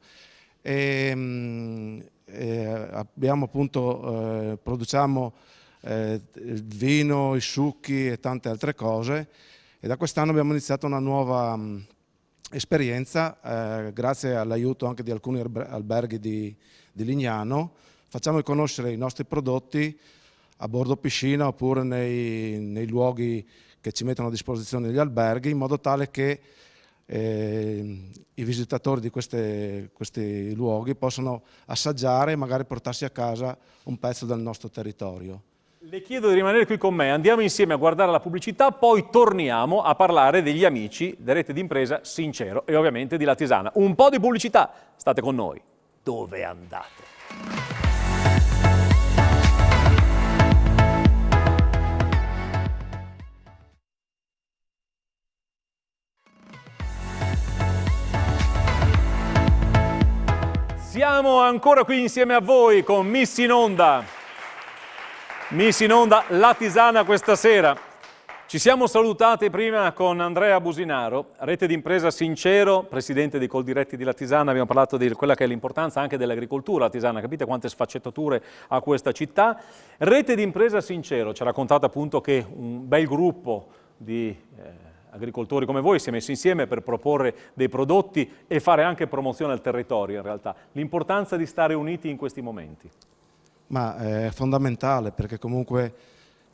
Abbiamo appunto, produciamo il vino, i succhi e tante altre cose, e da quest'anno abbiamo iniziato una nuova esperienza, grazie all'aiuto anche di alcuni alberghi di Lignano. Facciamo conoscere i nostri prodotti a bordo piscina oppure nei luoghi che ci mettono a disposizione gli alberghi, in modo tale che i visitatori di questi luoghi possano assaggiare e magari portarsi a casa un pezzo del nostro territorio.
Le chiedo di rimanere qui con me, andiamo insieme a guardare la pubblicità, poi torniamo a parlare degli amici della rete d'impresa Sincero e ovviamente di Latisana. Un po' di pubblicità, state con noi. Dove andate? Siamo ancora qui insieme a voi con Miss in Onda Latisana questa sera. Ci siamo salutati prima con Andrea Businaro, rete d'impresa Sincero, presidente di Coldiretti di Latisana. Abbiamo parlato di quella che è l'importanza anche dell'agricoltura Latisana, capite quante sfaccettature ha questa città. Rete d'impresa Sincero ci ha raccontato appunto che un bel gruppo di agricoltori come voi si è messo insieme per proporre dei prodotti e fare anche promozione al territorio in realtà. L'importanza di stare uniti in questi momenti.
Ma è fondamentale, perché comunque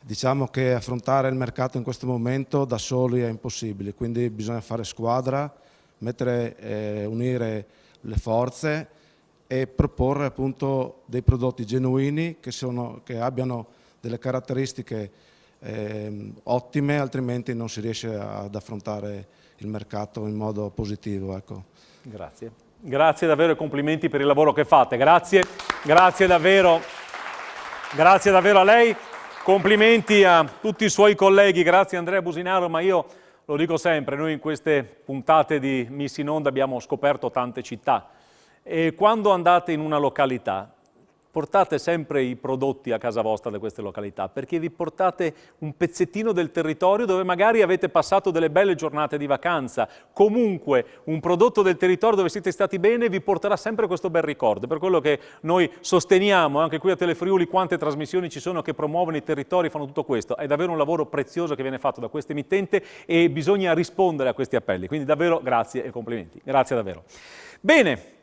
diciamo che affrontare il mercato in questo momento da soli è impossibile, quindi bisogna fare squadra, unire le forze e proporre appunto dei prodotti genuini che abbiano delle caratteristiche ottime, altrimenti non si riesce ad affrontare il mercato in modo positivo. Ecco.
Grazie. Grazie davvero e complimenti per il lavoro che fate. Grazie, grazie davvero a lei. Complimenti a tutti i suoi colleghi, grazie Andrea Businaro, ma io lo dico sempre, noi in queste puntate di Miss in Onda abbiamo scoperto tante città e quando andate in una località portate sempre i prodotti a casa vostra da queste località, perché vi portate un pezzettino del territorio dove magari avete passato delle belle giornate di vacanza. Comunque un prodotto del territorio dove siete stati bene vi porterà sempre questo bel ricordo. Per quello che noi sosteniamo anche qui a Telefriuli, quante trasmissioni ci sono che promuovono i territori, fanno tutto questo. È davvero un lavoro prezioso che viene fatto da questa emittente e bisogna rispondere a questi appelli. Quindi davvero grazie e complimenti. Grazie davvero. Bene.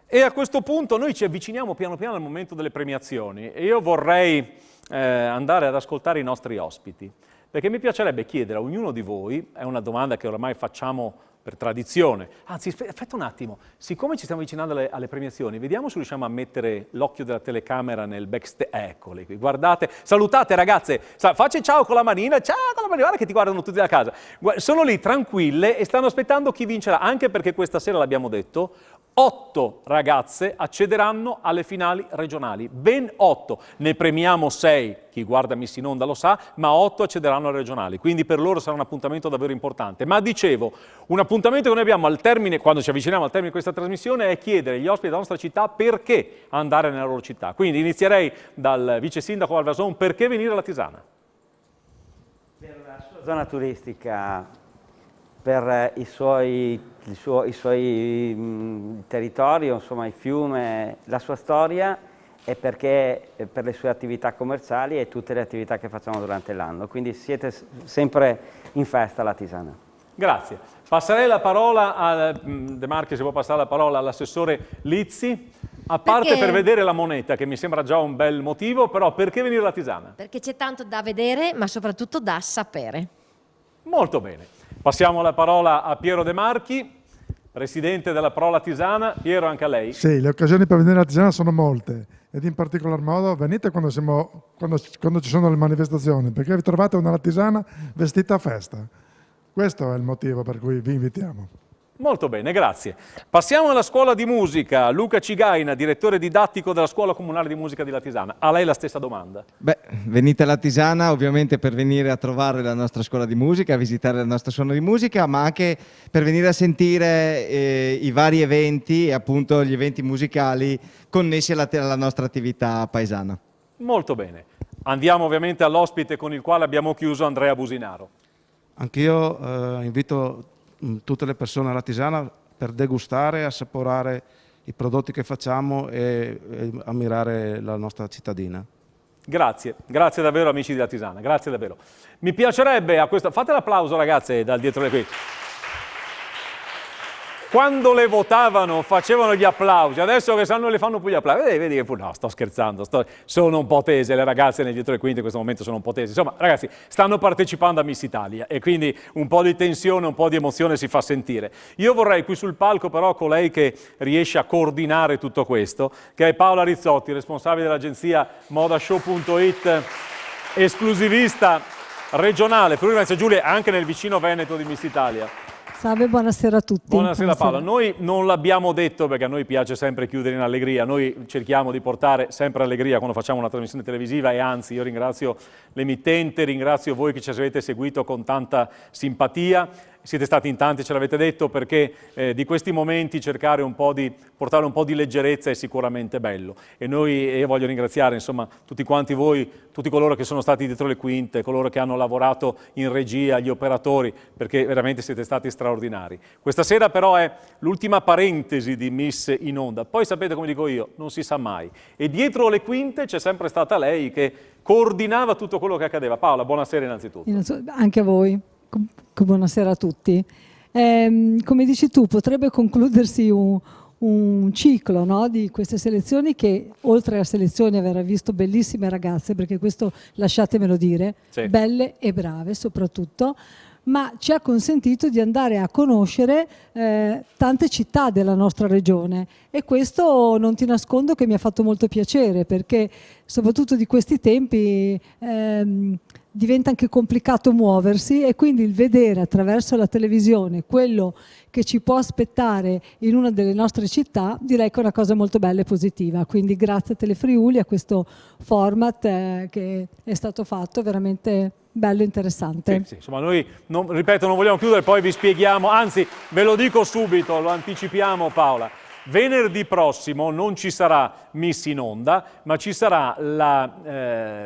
E a questo punto noi ci avviciniamo piano piano al momento delle premiazioni e io vorrei andare ad ascoltare i nostri ospiti, perché mi piacerebbe chiedere a ognuno di voi, è una domanda che ormai facciamo per tradizione, anzi aspetta un attimo, siccome ci stiamo avvicinando alle premiazioni, vediamo se riusciamo a mettere l'occhio della telecamera nel backstage, eccoli qui, guardate, salutate ragazze, facci ciao con la manina, guarda che ti guardano tutti da casa, sono lì tranquille e stanno aspettando chi vincerà, anche perché questa sera l'abbiamo detto, 8 ragazze accederanno alle finali regionali, ben 8, ne premiamo 6, chi guarda Miss in Onda lo sa, ma 8 accederanno alle regionali, quindi per loro sarà un appuntamento davvero importante. Ma dicevo, un appuntamento che noi abbiamo al termine, quando ci avviciniamo al termine di questa trasmissione, è chiedere agli ospiti della nostra città perché andare nella loro città. Quindi inizierei dal vice sindaco Valvason, perché venire a Latisana?
Per la sua zona turistica, per i suoi territori, insomma il fiume, la sua storia e perché per le sue attività commerciali e tutte le attività che facciamo durante l'anno. Quindi siete sempre in festa a Latisana.
Grazie. Passerei la parola De Marchi, se può passare la parola all'assessore Lizzi, a parte per vedere la moneta, che mi sembra già un bel motivo, però perché venire a Latisana?
Perché c'è tanto da vedere, ma soprattutto da sapere.
Molto bene. Passiamo la parola a Piero De Marchi, presidente della Pro Latisana. Piero, anche a lei.
Sì, le occasioni per venire a Latisana sono molte ed in particolar modo venite quando ci sono le manifestazioni, perché vi trovate una Latisana vestita a festa. Questo è il motivo per cui vi invitiamo.
Molto bene, grazie. Passiamo alla scuola di musica. Luca Cigaina, direttore didattico della Scuola Comunale di Musica di Latisana. A lei la stessa domanda.
Beh, venite a Latisana ovviamente per venire a trovare la nostra scuola di musica, a visitare la nostra scuola di musica, ma anche per venire a sentire i vari eventi e appunto gli eventi musicali connessi alla nostra attività paesana.
Molto bene. Andiamo ovviamente all'ospite con il quale abbiamo chiuso, Andrea Businaro.
Anch'io invito tutte le persone a Latisana per degustare, assaporare i prodotti che facciamo e ammirare la nostra cittadina.
Grazie, grazie davvero amici di Latisana, grazie davvero. Mi piacerebbe a questo, fate l'applauso ragazze dal dietro le qui. Quando le votavano facevano gli applausi, adesso che sanno le fanno più gli applausi. Vedi che no, sto scherzando, sono un po' tese, le ragazze nel dietro le quinte in questo momento sono un po' tese. Insomma, ragazzi, stanno partecipando a Miss Italia e quindi un po' di tensione, un po' di emozione si fa sentire. Io vorrei qui sul palco però colei che riesce a coordinare tutto questo, che è Paola Rizzotti, responsabile dell'agenzia modashow.it, esclusivista regionale, Friuli Venezia Giulia, anche nel vicino Veneto di Miss Italia.
Salve, buonasera a tutti.
Buonasera Paola, noi non l'abbiamo detto perché a noi piace sempre chiudere in allegria, noi cerchiamo di portare sempre allegria quando facciamo una trasmissione televisiva e anzi io ringrazio l'emittente, ringrazio voi che ci avete seguito con tanta simpatia siete stati in tanti, ce l'avete detto, perché di questi momenti cercare un po' di portare un po' di leggerezza è sicuramente bello. E io voglio ringraziare insomma tutti quanti voi, tutti coloro che sono stati dietro le quinte, coloro che hanno lavorato in regia, gli operatori, perché veramente siete stati straordinari. Questa sera però è l'ultima parentesi di Miss in Onda. Poi sapete come dico io, non si sa mai. E dietro le quinte c'è sempre stata lei che coordinava tutto quello che accadeva. Paola, buonasera innanzitutto.
Anche a voi, buonasera a tutti. Come dici tu, potrebbe concludersi un ciclo, no, di queste selezioni che, oltre a selezioni, avrà visto bellissime ragazze, perché questo lasciatemelo dire,
sì,
belle e brave soprattutto, ma ci ha consentito di andare a conoscere tante città della nostra regione, e questo non ti nascondo che mi ha fatto molto piacere, perché soprattutto di questi tempi diventa anche complicato muoversi, e quindi il vedere attraverso la televisione quello che ci può aspettare in una delle nostre città, direi che è una cosa molto bella e positiva. Quindi grazie a Telefriuli, a questo format che è stato fatto, veramente bello e interessante.
Sì, insomma, noi, ripeto, non vogliamo chiudere, poi vi spieghiamo, anzi ve lo dico subito, lo anticipiamo Paola. Venerdì prossimo non ci sarà Miss in Onda, ma ci sarà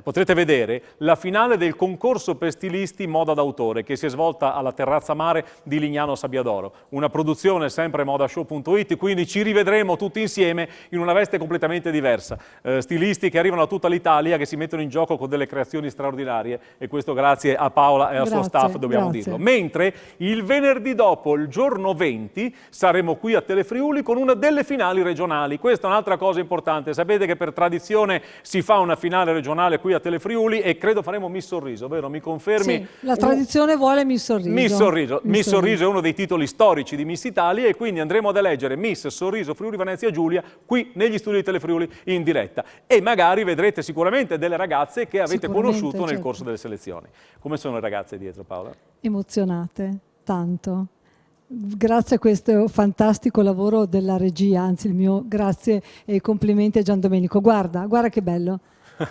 potrete vedere la finale del concorso per stilisti moda d'autore che si è svolta alla Terrazza Mare di Lignano Sabbiadoro. Una produzione sempre modashow.it, quindi ci rivedremo tutti insieme in una veste completamente diversa. Stilisti che arrivano da tutta l'Italia, che si mettono in gioco con delle creazioni straordinarie, e questo grazie a Paola e al suo staff, dobbiamo dirlo. Mentre il venerdì dopo, il giorno 20, saremo qui a Telefriuli con una delle finali regionali. Questa è un'altra cosa importante. Sapete che per tradizione si fa una finale regionale qui a Telefriuli, e credo faremo Miss Sorriso, vero? Mi confermi?
Sì, la tradizione vuole Miss Sorriso.
Miss Sorriso è uno dei titoli storici di Miss Italia, e quindi andremo ad eleggere Miss Sorriso Friuli Venezia Giulia qui negli studi di Telefriuli in diretta, e magari vedrete sicuramente delle ragazze che avete conosciuto nel corso delle selezioni. Come sono le ragazze dietro, Paola?
Emozionate, tanto. Grazie a questo fantastico lavoro della regia, anzi il mio grazie e complimenti a Gian Domenico. Guarda che bello,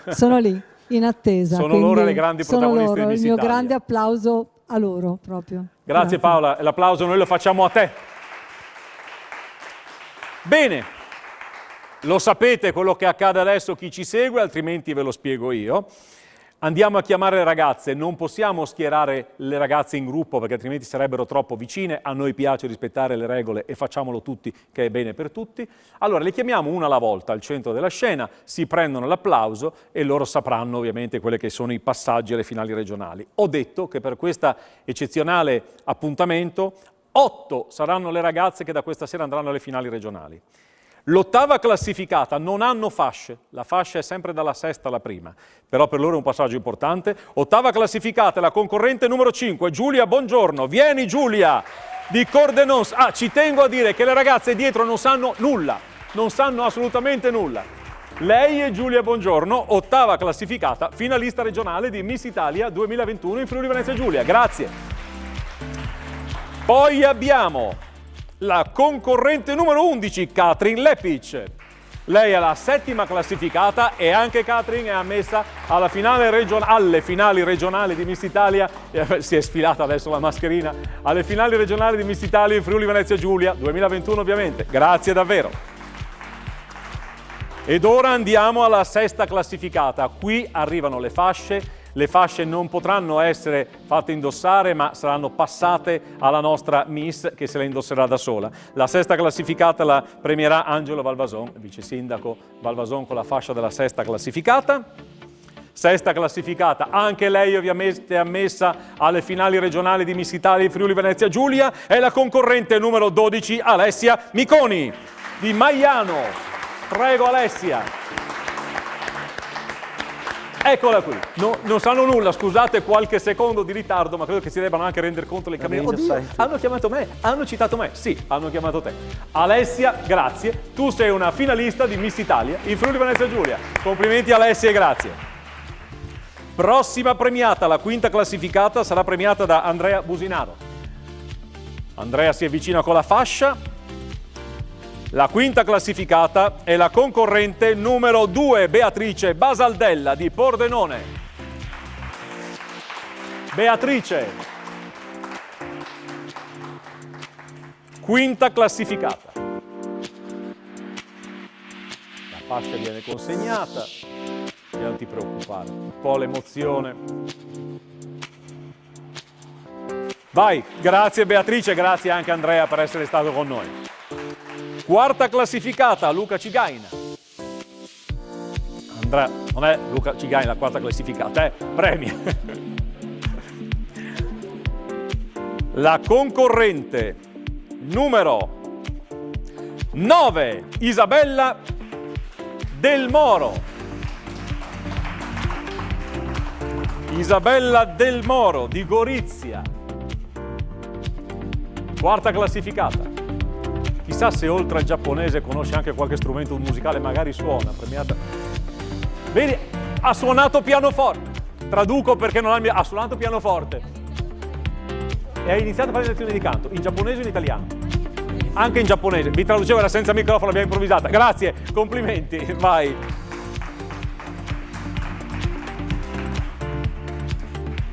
sono lì in attesa.
Sono loro le grandi protagoniste di Miss
il mio
Italia.
grande applauso a loro proprio.
Grazie Paola, e l'applauso noi lo facciamo a te. Bene, lo sapete quello che accade adesso, chi ci segue, altrimenti ve lo spiego io. Andiamo a chiamare le ragazze, non possiamo schierare le ragazze in gruppo perché altrimenti sarebbero troppo vicine, a noi piace rispettare le regole e facciamolo tutti, che è bene per tutti. Allora le chiamiamo una alla volta al centro della scena, si prendono l'applauso e loro sapranno ovviamente quelli che sono i passaggi alle finali regionali. Ho detto che per questo eccezionale appuntamento 8 saranno le ragazze che da questa sera andranno alle finali regionali. L'ottava classificata non hanno fasce, la fascia è sempre dalla sesta alla prima, però per loro è un passaggio importante. Ottava classificata, la concorrente numero 5, Giulia Buongiorno. Vieni Giulia, di Cordenons. Ah, ci tengo a dire che le ragazze dietro non sanno nulla, non sanno assolutamente nulla. Lei è Giulia Buongiorno, ottava classificata, finalista regionale di Miss Italia 2021 in Friuli Venezia Giulia. Grazie. Poi abbiamo la concorrente numero 11, Katrin Lepic. Lei è la settima classificata e anche Katrin è ammessa alle finali regionali di Miss Italia. Si è sfilata adesso la mascherina. Alle finali regionali di Miss Italia in Friuli Venezia Giulia 2021 ovviamente. Grazie davvero. Ed ora andiamo alla sesta classificata. Qui arrivano le fasce. Le fasce non potranno essere fatte indossare, ma saranno passate alla nostra Miss, che se la indosserà da sola. La sesta classificata la premierà Angelo Valvason, vice sindaco Valvason, con la fascia della sesta classificata. Sesta classificata, anche lei ovviamente ammessa alle finali regionali di Miss Italia in Friuli Venezia Giulia, è la concorrente numero 12, Alessia Miconi, di Maiano. Prego Alessia. Eccola qui, non sanno nulla, scusate qualche secondo di ritardo, ma credo che si debbano anche rendere conto le camere. Oddio, hanno chiamato me, hanno citato me, sì, hanno chiamato te. Alessia, grazie, tu sei una finalista di Miss Italia in Friuli Venezia Giulia. Complimenti Alessia e grazie. Prossima premiata, la quinta classificata, sarà premiata da Andrea Businaro. Andrea si avvicina con la fascia. La quinta classificata è la concorrente numero 2, Beatrice Basaldella di Pordenone. Beatrice, quinta classificata. La fascia viene consegnata e non ti preoccupare, un po' l'emozione. Vai, grazie Beatrice, grazie anche Andrea per essere stato con noi. Quarta classificata, Luca Cigaina. Andrea, non è Luca Cigaina la quarta classificata, premia. La concorrente numero 9, Isabella Del Moro. Isabella Del Moro di Gorizia. Quarta classificata. Chissà se oltre al giapponese conosce anche qualche strumento musicale, magari suona, premiata. Vedi, ha suonato pianoforte. Traduco perché non ha suonato pianoforte. E ha iniziato a fare lezioni di canto, in giapponese e in italiano. Anche in giapponese. Vi traducevo, era senza microfono, l'abbiamo improvvisata. Grazie, complimenti, vai.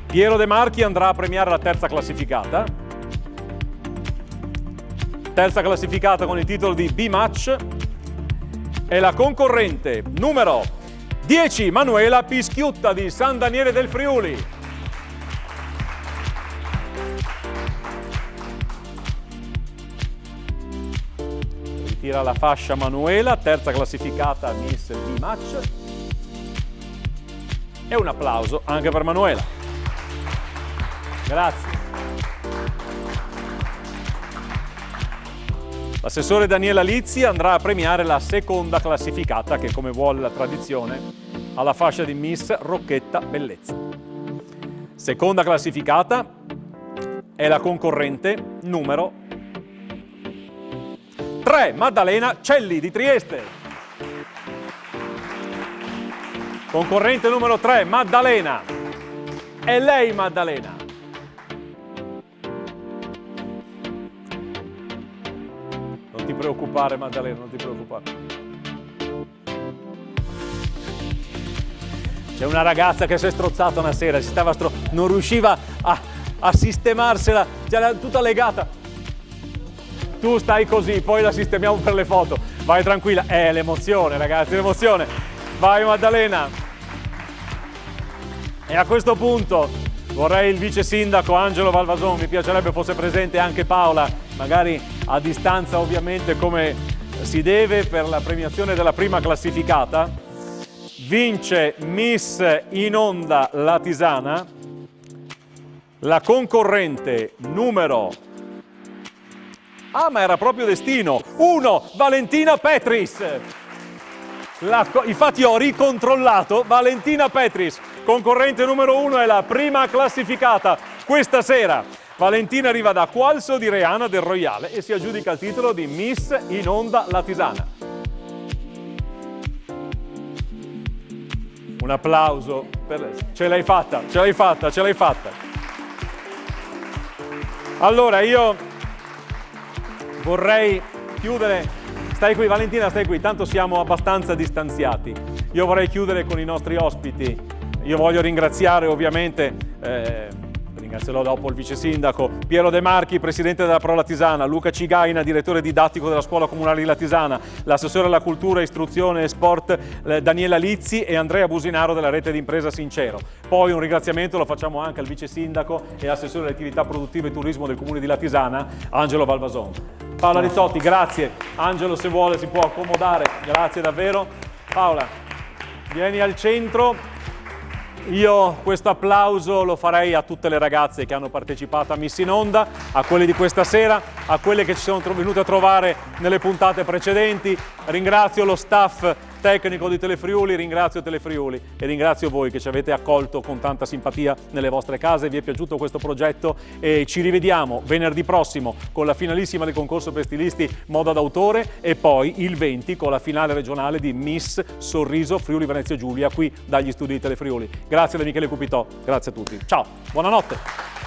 Piero De Marchi andrà a premiare la terza classificata. Terza classificata con il titolo di B-Match è la concorrente numero 10, Manuela Pischiutta di San Daniele del Friuli. Ritira la fascia Manuela, terza classificata Miss B-Match. E un applauso anche per Manuela. Grazie. L'assessore Daniela Lizzi andrà a premiare la seconda classificata che, come vuole la tradizione, ha la fascia di Miss Rocchetta Bellezza. Seconda classificata è la concorrente numero 3, Maddalena Celli di Trieste. Concorrente numero 3, Maddalena. È lei Maddalena. Non ti preoccupare Maddalena, non ti preoccupare. C'è una ragazza che si è strozzata una sera, non riusciva a sistemarsela, c'era tutta legata. Tu stai così, poi la sistemiamo per le foto. Vai tranquilla, l'emozione ragazzi, l'emozione. Vai Maddalena. E a questo punto vorrei il vice sindaco Angelo Valvason, mi piacerebbe fosse presente anche Paola, magari a distanza ovviamente come si deve, per la premiazione della prima classificata. Vince Miss in Onda La Tisana, la concorrente numero... Ah, ma era proprio destino! 1, Valentina Petris! Infatti ho ricontrollato, Valentina Petris, concorrente numero 1, è la prima classificata questa sera. Valentina arriva da Qualso di Reana del Royale e si aggiudica il titolo di Miss in Onda La Tisana. Un applauso per lei. Ce l'hai fatta, ce l'hai fatta, ce l'hai fatta. Allora io vorrei chiudere. Stai qui Valentina, stai qui, tanto siamo abbastanza distanziati. Io vorrei chiudere con i nostri ospiti. Io voglio ringraziare ovviamente, ringrazierò dopo il vice sindaco, Piero De Marchi, presidente della Pro Latisana, Luca Cigaina, direttore didattico della Scuola Comunale di Latisana, l'assessore alla cultura, istruzione e sport Daniela Lizzi e Andrea Businaro della rete di impresa Sincero. Poi un ringraziamento lo facciamo anche al vice sindaco e assessore alle attività produttive e turismo del comune di Latisana, Angelo Valvason. Paola Rizzotti, grazie. Angelo, se vuole si può accomodare, grazie davvero. Paola, vieni al centro. Io questo applauso lo farei a tutte le ragazze che hanno partecipato a Miss in Onda, a quelle di questa sera, a quelle che ci sono venute a trovare nelle puntate precedenti. Ringrazio lo staff tecnico di Telefriuli, ringrazio Telefriuli e ringrazio voi che ci avete accolto con tanta simpatia nelle vostre case. Vi è piaciuto questo progetto e ci rivediamo venerdì prossimo con la finalissima del concorso per stilisti Moda d'autore e poi il 20 con la finale regionale di Miss Sorriso Friuli Venezia Giulia qui dagli studi di Telefriuli. Grazie da Michele Cupitò, grazie a tutti. Ciao, buonanotte.